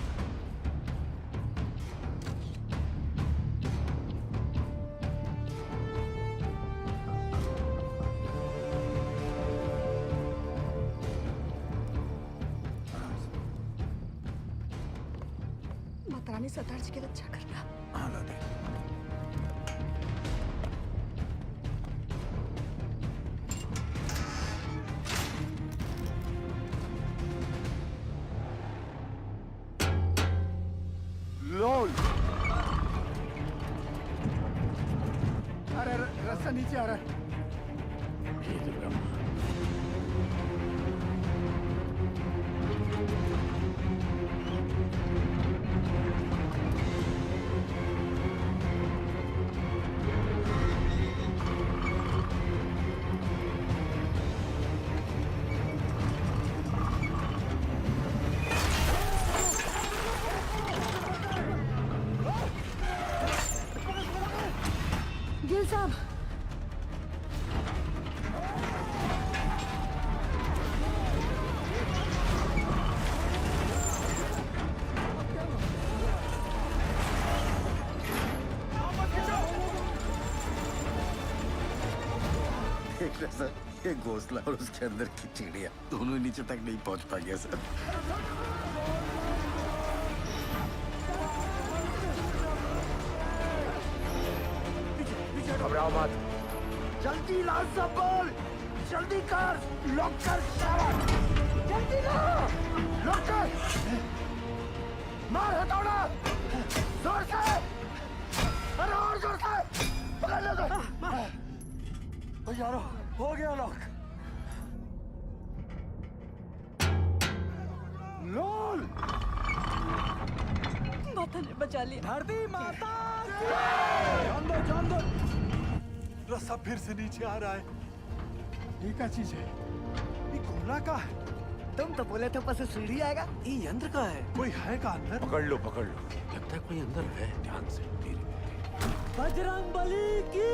माता रानी सरदार जी की रक्षा करना. हाँ लादे. लोल. अरे रास्ता नीचे आ रहा है. गिल साहब, देख रहे सर, ये घोंसला और उसके अंदर की चिड़िया दोनों नीचे तक नहीं पहुंच पाएंगे सर. घबराओ मत. जल्दी ला सब बोल. जल्दी कर. लॉक कर शाबाश. जल्दी ला. लॉक कर. मार हथौड़ा. जोर से. अरे और जोर से. पकड़ लो तो. यारो हो गया लॉक. लोल. माता ने बचा लिया. धरती माता. जान दो. रस्सा फिर से नीचे आ रहा है. ये क्या चीज है? ये घोड़ा का है. तुम तो बोले थे ऊपर से सीढ़ी आएगा. ये यंत्र का है. कोई है का अंदर? पकड़ लो. लगता है कोई अंदर है. ध्यान से. बजरंग बली की.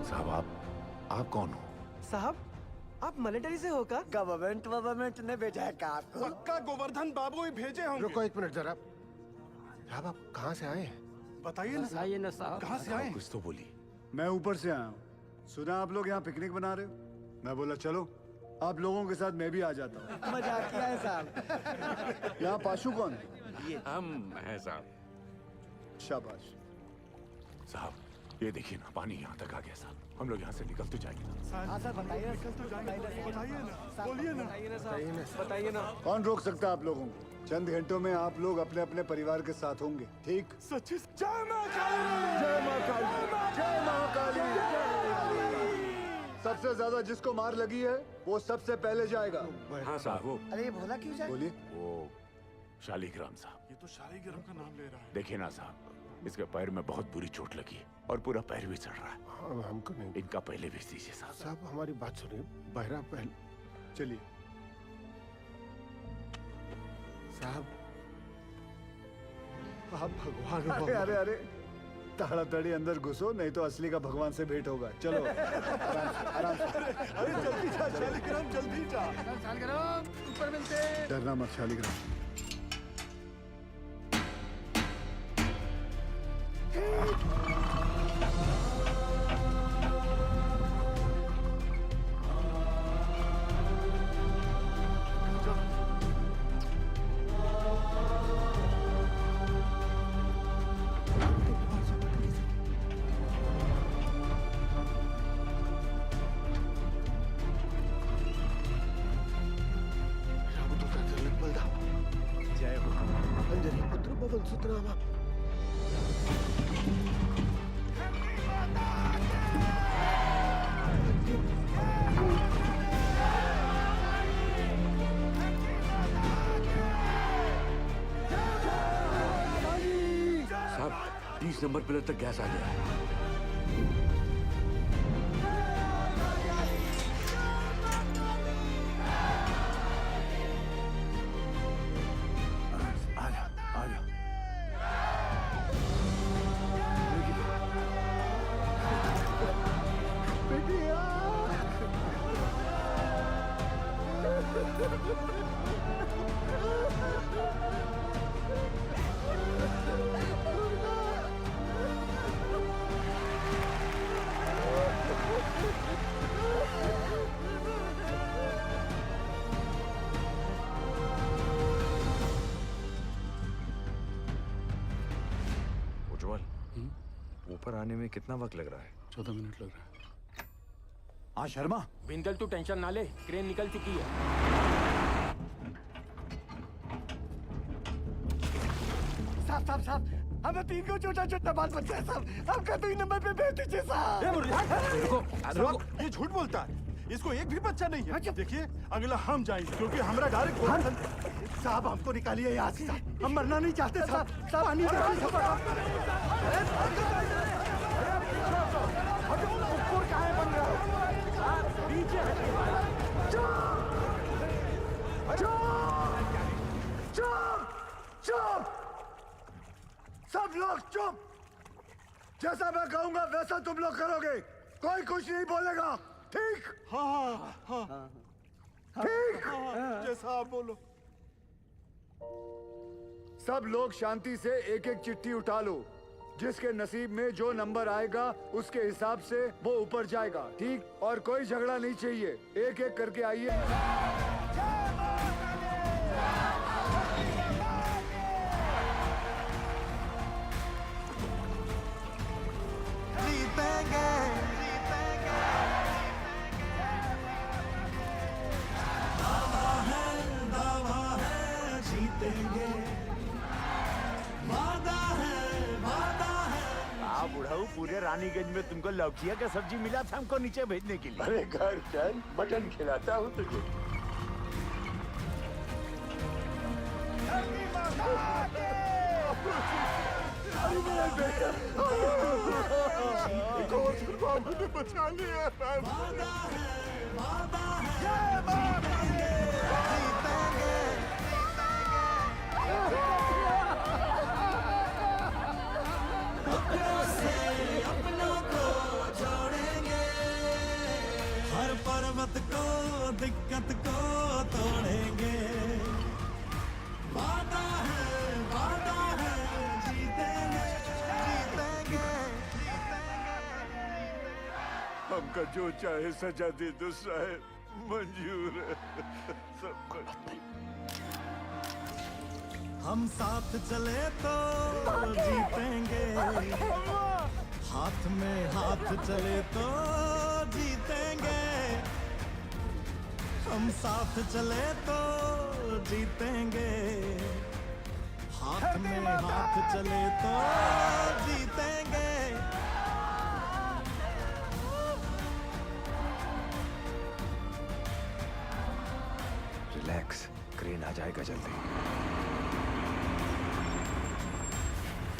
साहब आप कौन हो? साहब आप मिलिट्री से हो का? गवर्नमेंट ने भेजा है का आपको? पक्का गोवर्धन बाबू ही भेजे होंगे. रुको एक मिनट जरा. साहब आप कहाँ से आए हैं? बताइए ना साहब. कहाँ से आए? कुछ तो बोली. मैं ऊपर से आया हूँ. सुना आप लोग यहाँ पिकनिक बना रहे हो. मैं बोला चलो आप लोगों के साथ मैं भी आ जाता हूँ. मजाक किया है साहब. यहाँ पाशु कौन है? हम हैं साहब. शाबाश. साहब ये देखिए ना, पानी यहाँ तक आ गया साहब. हम लोग यहाँ से निकल तो जाएंगे ना. हाँ सर बताइए. कौन रोक सकता है आप लोगों को? चंद घंटों में आप लोग अपने अपने परिवार के साथ होंगे, ठीक? सच्ची जय मां काली, जय मां काली, जय मां काली। सबसे ज्यादा जिसको मार लगी है वो सबसे पहले जाएगा। हाँ साहब वो अरे ये भोला क्यों जाए? बोलिए। वो शालिग्राम साहब। ये तो शालिग्राम का नाम ले रहा है। देखिए ना साहब, इसके पैर में बहुत बुरी चोट लगी है और पूरा पैर भी चढ़ रहा है। हाँ, हमको नहीं। इनका पहले भेज दीजिए साहब। साहब हमारी बात सुनिए, बहरा पहले। चलिए साहब आप भगवान हो। अरे अरे अरे ताड़ाताड़ी अंदर घुसो, नहीं तो असली का भगवान से भेंट होगा। चलो आराम से। अरे जल्दी जा शालिग्राम, जल्दी जा। शालिग्राम ऊपर मिलते। डरना मत शालिग्राम। जय हो। अंजनी पुत्र पवन सुतनामा। साहब 30 नंबर पिलर तक गैस आ गया है। उज्जवल, ऊपर आने में कितना वक्त लग रहा है? 14 मिनट लग रहा है। हाँ शर्मा, बिंदल तू टेंशन ना ले, क्रेन निकल चुकी है। साहब हमें 3 को छोटा बाल बच्चा है साहब। आपका 2 नंबर पे भेज दीजिए साहब। ये झूठ बोलता है, इसको एक भी बच्चा नहीं है। देखिए अगला हम जाएंगे क्योंकि हमारा डायरेक्ट। साहब हमको निकालिए यहाँ से साहब, हम मरना नहीं चाहते साहब। पानी बन रहा चुप! सब लोग चुप! जैसा मैं कहूंगा वैसा तुम लोग करोगे। कोई कुछ नहीं बोलेगा, ठीक? हाँ। ठीक? जैसा आप बोलो। सब लोग शांति से एक एक चिट्ठी उठा लो। जिसके नसीब में जो नंबर आएगा उसके हिसाब से वो ऊपर जाएगा, ठीक? और कोई झगड़ा नहीं चाहिए, एक एक करके आइए। बुढ़ाऊ, पूरे रानीगंज में तुमको लौकिया का सब्जी मिला था हमको नीचे भेजने के लिए। अरे घर चल, मटन खिलाता हूँ तुझे। हमने बचा लिया। हर पर्वत को दिक्कत को तोड़ेंगे। वादा है जीतेंगे। हमका जो चाहे सजा दे दो साहब, मंजूर है सब। हम साथ चले तो जीतेंगे, हाथ में हाथ चले तो जीतेंगे। हम साथ चले तो जीतेंगे, हाथ में हाथ चले तो जीतेंगे। रिलैक्स, क्रेन आ जाएगा जल्दी।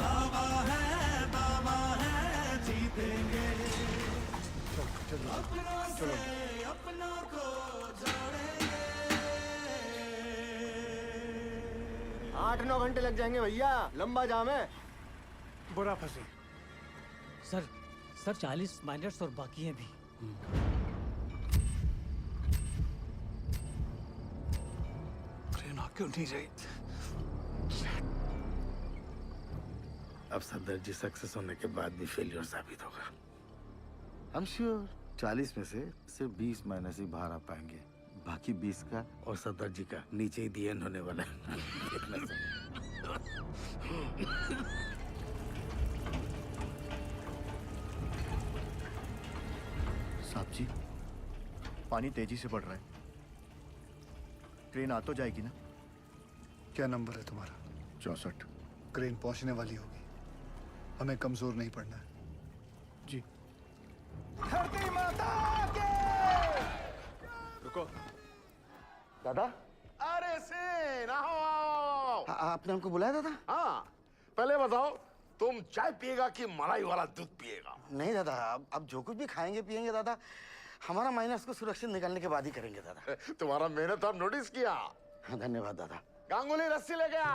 बाबा है जीतेंगे। अपनों से अपनों को जोड़ेंगे। 8-9 घंटे लग जाएंगे भैया, लंबा जाम है। बुरा फंसे। सर 40 माइनर्स और बाकी हैं भी। क्रेन आ क्यों नहीं रही? अब सदर जी सक्सेस होने के बाद भी फेलियर साबित होगा। हम श्योर 40 में से सिर्फ 20 माइनस ही बाहर आ पाएंगे, बाकी 20 का और सदर जी का नीचे ही दी एंड होने वाला है। देखना सर। साहब जी, पानी तेजी से बढ़ रहा है, ट्रेन आ तो जाएगी ना? क्या नंबर है तुम्हारा? 64। क्रेन पहुंचने वाली होगी, हमें कमजोर नहीं पड़ना है। जी। धरती माता के। रुको दादा। अरे सेन आओ। आपने हमको बुलाया दादा? हाँ, पहले बताओ तुम चाय पिएगा कि मलाई वाला दूध पिएगा? नहीं दादा, अब जो कुछ भी खाएंगे पिएंगे दादा, हमारा माइनस को सुरक्षित निकालने के बाद ही करेंगे दादा। तुम्हारा मेहनत और नोटिस किया। हाँ, धन्यवाद दादा। गांगुली रस्सी ले गया।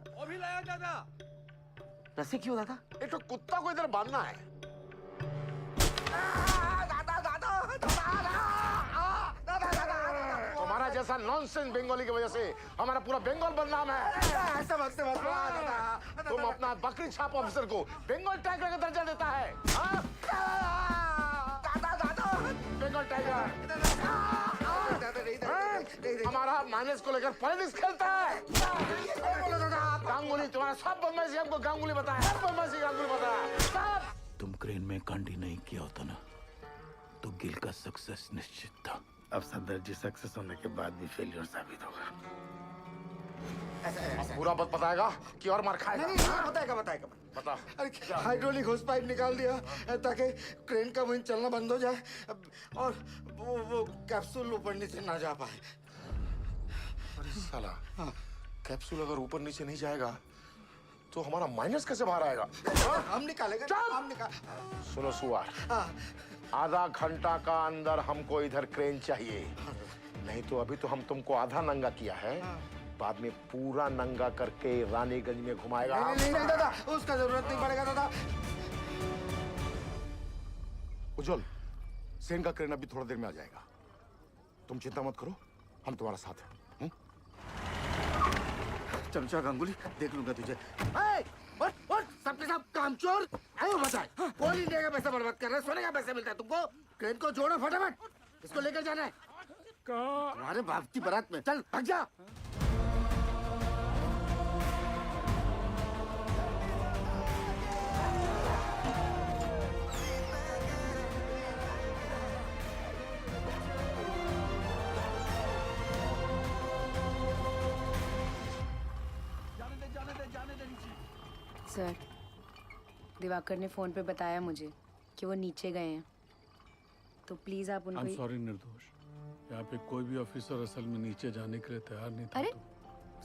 वो भी लाया दादा। रस्सी क्यों दादा? एक तो कुत्ता को इधर बांधना है। तुम्हारा जैसा नॉनसेंस बंगाली की वजह से हमारा पूरा बंगाल बदनाम है। ऐसा मत तुम अपना बकरी छाप ऑफिसर को बंगाल टाइगर का दर्जा देता है। बंगाल टाइगर हमारा माइनस को लेकर पॉलिटिक्स खेलता है। गांगुली तुम्हारा सब बदमाशी हमको गांगुली बताया, सब बदमाशी गांगुली बताया। तुम क्रेन में कांडी नहीं किया होता ना तो गिल का सक्सेस निश्चित था। अब सदर जी सक्सेस होने के बाद भी फेलियर साबित होगा। अब पूरा बात बताएगा कि और मार खाएगा? बताएगा बताएगा। बता। अरे हाइड्रोलिक होस पाइप निकाल दिया ताकि क्रेन का विंड चलना बंद हो जाए और वो कैप्सूल ऊपर नीचे ना जा पाए। अरे साला, कैप्सूल अगर ऊपर नीचे नहीं जाएगा तो हमारा माइनस कैसे बाहर आएगा? हम निकालेंगे। हम निकाल। सुनो सुआर, आधा घंटा का अंदर हमको इधर क्रेन चाहिए, नहीं तो अभी तो हम तुमको आधा नंगा किया है, बाद में पूरा नंगा करके रानीगंज में घुमाएगा। नहीं दादा, उसका जरूरत नहीं पड़ेगा दादा। उज्जवल, सेन का क्रेन अभी थोड़ा देर में आ जाएगा, तुम चिंता मत करो, हम तुम्हारा साथ हैं। चमचा गांगुली, देख लूंगा तुझे। सबके सब कामचोर आयो बताए। कोल इंडिया का पैसा बर्बाद कर रहे, सोने का पैसा मिलता है तुमको। क्रेन को जोड़ो फटाफट, इसको लेकर जाना है। तुम्हारे बाप की बारात में। चल भाग जा। सर, दिवाकर ने फोन पे बताया मुझे कि वो नीचे गए हैं, तो प्लीज आप उनको। I'm sorry निर्दोष, यहाँ पे कोई भी ऑफिसर असल में नीचे जाने के लिए तैयार नहीं था। अरे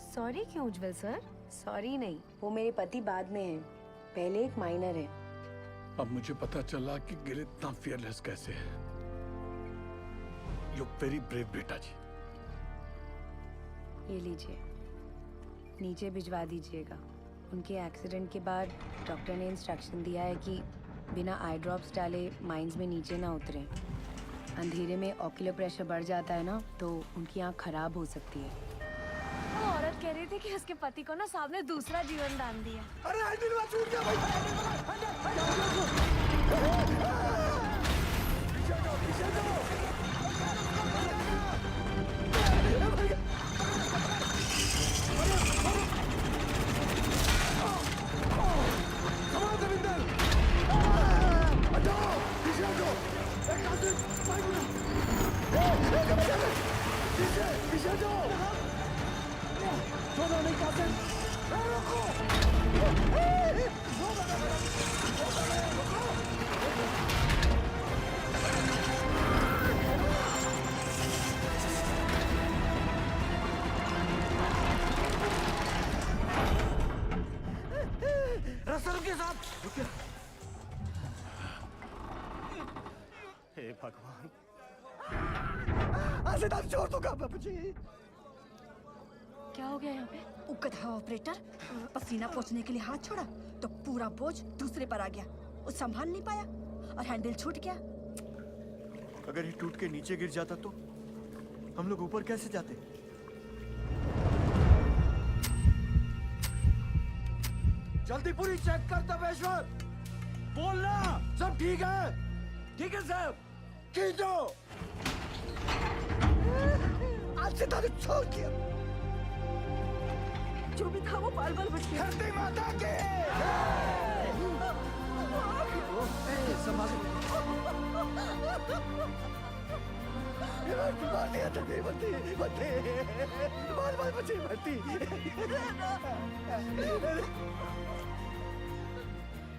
सॉरी क्यों उज्जवल सर? सॉरी नहीं, वो मेरे पति बाद में है, पहले एक माइनर है। अब मुझे पता चला कि गिल इतना फियरलेस कैसे है। यू वेरी ब्रेव बेटा जी। ये लीजिए, नीचे भिजवा दीजिएगा। उनके एक्सीडेंट के बाद डॉक्टर ने इंस्ट्रक्शन दिया है कि बिना आई ड्रॉप्स डाले माइंस में नीचे ना उतरें। अंधेरे में ऑक्यूलर प्रेशर बढ़ जाता है ना, तो उनकी आँख खराब हो सकती है। वो औरत कह रही थी कि उसके पति को ना साहब ने दूसरा जीवन दान दिया। अरे आइडिल छूट गया भाई। पीछे जाओ। छोड़ो नहीं कासिम। रुको। रास्ता रुकिए साहब, रुकिए। हे भगवान, आसिदाब छोड़ दो बाबूजी। क्या हो गया यहाँ पे? उकथा ऑपरेटर पसीना पोंछने के लिए हाथ छोड़ा तो पूरा बोझ दूसरे पर आ गया। वो संभाल नहीं पाया और हैंडल छूट गया। अगर ये टूट के नीचे गिर जाता तो हम लोग ऊपर कैसे जाते? जल्दी पूरी चेक कर तपेश्वर। बोलना सब ठीक है? ठीक है साहब। खींचो। आज से दारू छोड़ दिया। जो भी था वो बाल बाल बच गया। धरती माता की। संभाल। मार दिया तभी बत्ती बत्ती बाल बाल बची बत्ती।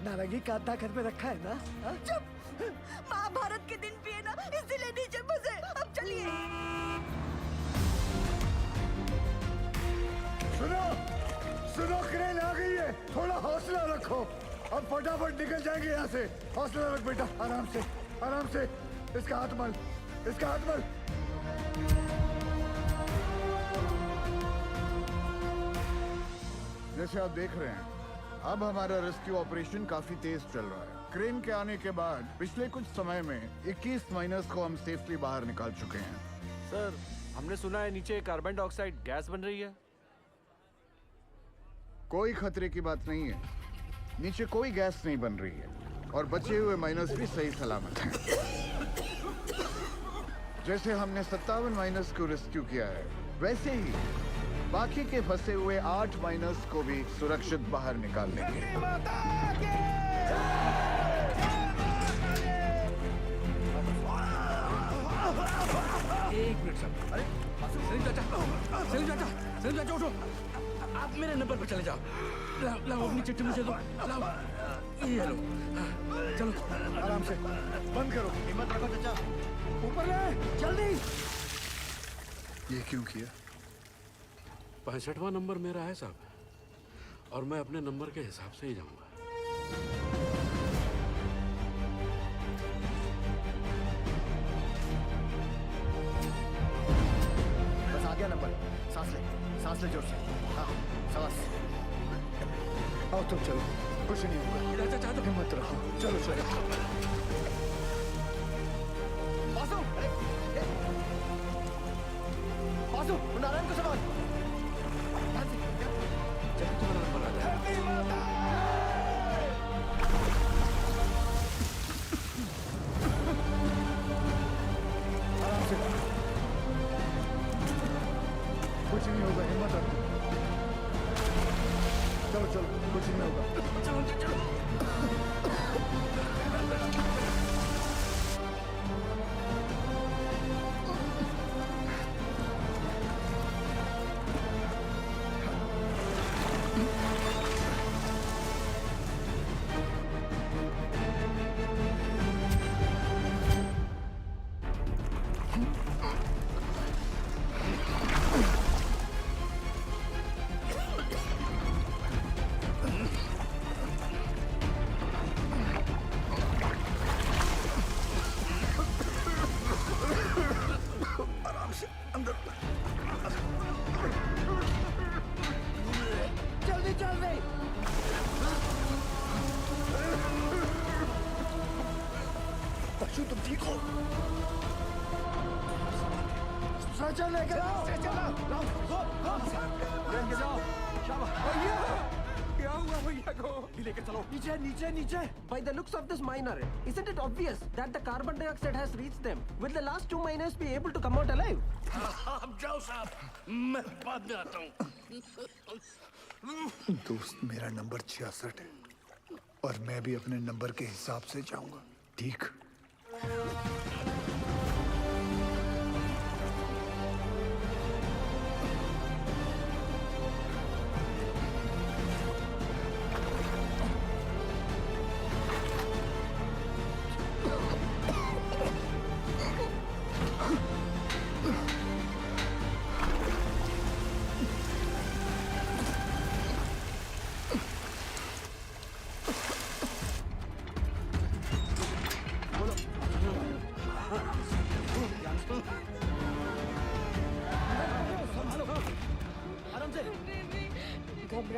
नारंगी कांटा घर में रखा है ना? चुप। महाभारत के दिन भी है ना, इसीलिए नीचे फंसे। अब चलिए। सुनो सुनो, क्रेन आ गई है, थोड़ा हौसला रखो। अब फटाफट निकल जाएंगे यहाँ से। हौसला रख बेटा, आराम से आराम से। इसका हाथ मल, इसका हाथ मल। जैसे आप देख रहे हैं, अब हमारा रेस्क्यू ऑपरेशन काफी तेज चल रहा है। क्रेन के आने के बाद पिछले कुछ समय में 21 माइनर्स को हम सेफली बाहर निकाल चुके हैं। सर, हमने सुना है नीचे कार्बन डाइऑक्साइड गैस बन रही है। कोई खतरे की बात नहीं है, नीचे कोई गैस नहीं बन रही है और बचे हुए माइनर्स भी सही सलामत हैं। जैसे हमने 57 माइनर्स को रेस्क्यू किया है, वैसे ही बाकी के फंसे हुए 8 माइनर्स को भी सुरक्षित बाहर निकाल लेंगे। एक मिनट साहब। अरे सलीम चाचा, सलीम चाचा, सलीम चाचा उठो। आप मेरे नंबर पर चले जाओ। लाओ अपनी चिट्ठी मुझे दो। लाओ ये लो। चलो आराम से, बंद करो। हिम्मत रखो चाचा। ऊपर ले जल्दी। ये क्यों किया? 65वां नंबर मेरा है साहब, और मैं अपने नंबर के हिसाब से ही जाऊंगा। बस आ गया नंबर। सांस ले जोर से। हाँ, सांस। आओ तुम चलो, कुछ नहीं होगा। हिम्मत रखो, चलो चलो। बासु, बासु, नारायण को संभाल। आराम से, कुछ नहीं होगा, हिम्मत रखो। चलो चलो, कुछ नहीं होगा। चलो चलो। जल्दी जल्दी। बच्चों तुम ठीक हो? स्ट्रेचर लेकर आओ। लेके जाओ। भैया क्या हुआ भैया को? लेके चलो। नीचे नीचे नीचे। By the looks of this miner, isn't it obvious that the carbon dioxide has reached them? Will the last 2 miners be able to come out alive? अब जाओ साहब, मैं बाद में आता हूँ। दोस्त, मेरा नंबर 66 है और मैं भी अपने नंबर के हिसाब से जाऊंगा, ठीक?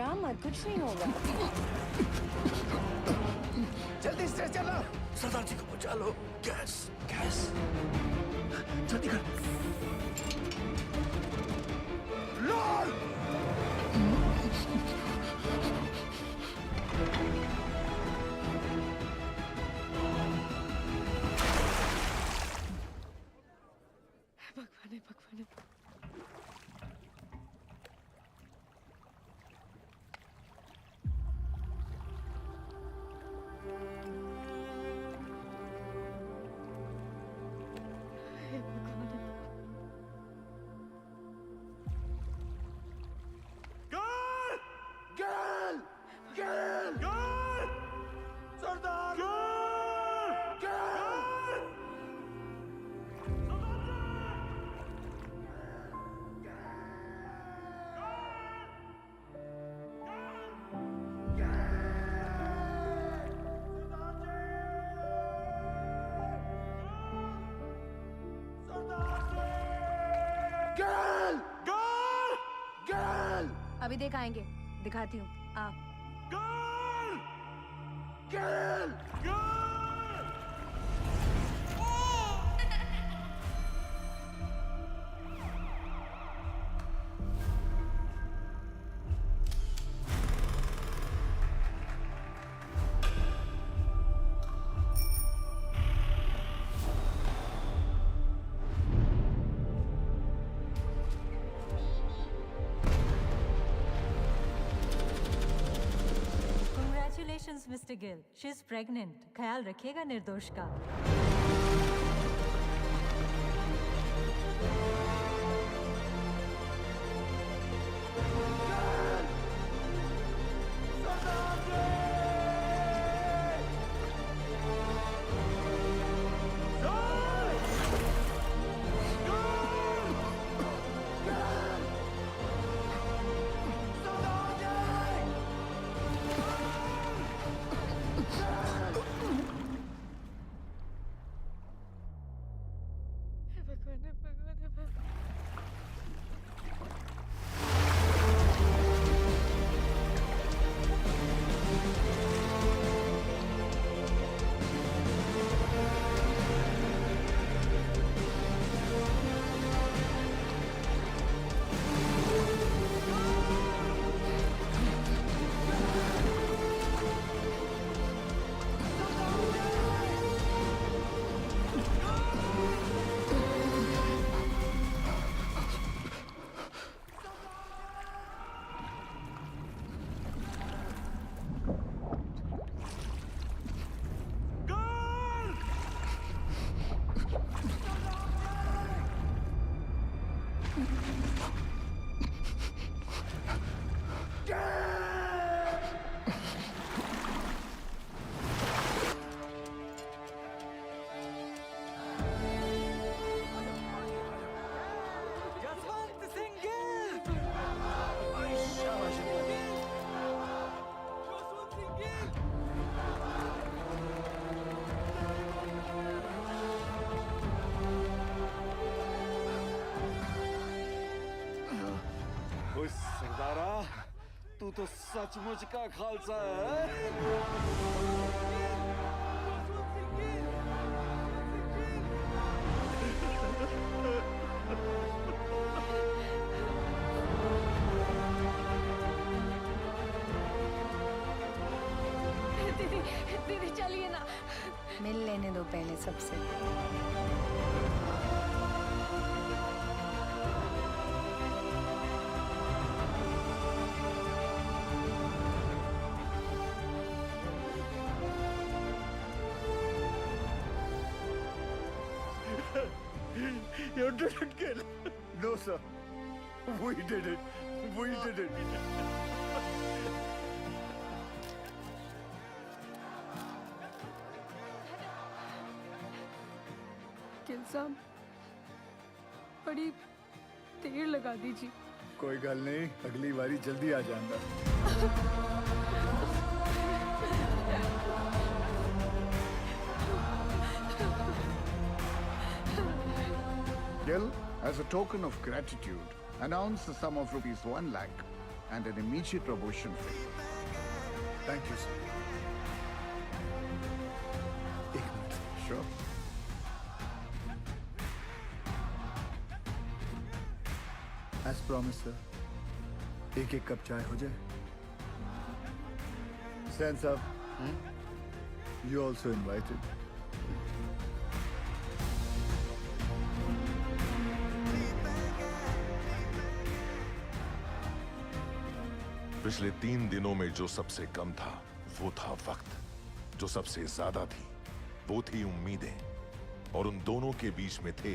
घबरा मत, कुछ नहीं होगा। जल्दी से चलो। सरदार जी को बचा लो। गैस गैस जल्दी कर। लॉर्ड भगवान भगवान। अभी देख आएंगे, दिखाती हूँ। आप Congratulations, Mr. Gill. She's pregnant. ख्याल रखिएगा निर्दोष का। सरदारा, तू तो सचमुच का खालसा है। दीदी, दीदी चलिए ना। मिल लेने दो पहले सबसे। You didn't kill. No, sir. We did it. We did it. Gill साहब, बड़ी देर लगा दीजिए। कोई गल नहीं, अगली बारी जल्दी आ जाऊंगा। Gill, as a token of gratitude, announce the sum of ₹1 lakh and an immediate promotion for you. Thank you, sir. एक minute. Sure. As promised, sir. एक कप चाय हो जाए. Stands up. You also invited. पिछले 3 दिनों में जो सबसे कम था वो था वक्त. जो सबसे ज्यादा थी वो थी उम्मीदें. और उन दोनों के बीच में थे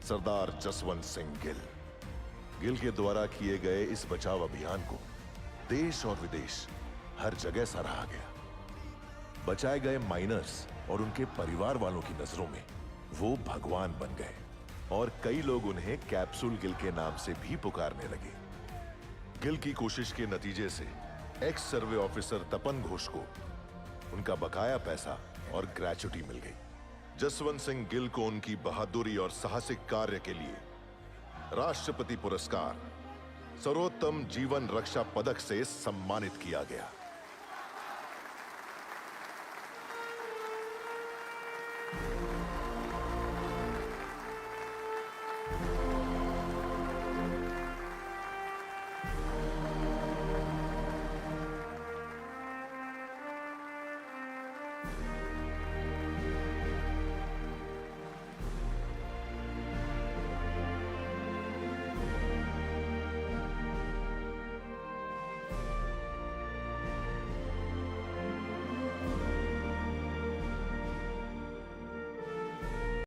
सरदार जसवंत सिंह गिल. गिल के द्वारा किए गए इस बचाव अभियान को देश और विदेश हर जगह सराहा गया. बचाए गए माइनर्स और उनके परिवार वालों की नजरों में वो भगवान बन गए और कई लोग उन्हें कैप्सूल गिल के नाम से भी पुकारने लगे. गिल की कोशिश के नतीजे से एक्स सर्वे ऑफिसर तपन घोष को उनका बकाया पैसा और ग्रेच्युटी मिल गई. जसवंत सिंह गिल को उनकी बहादुरी और साहसिक कार्य के लिए राष्ट्रपति पुरस्कार सर्वोत्तम जीवन रक्षा पदक से सम्मानित किया गया.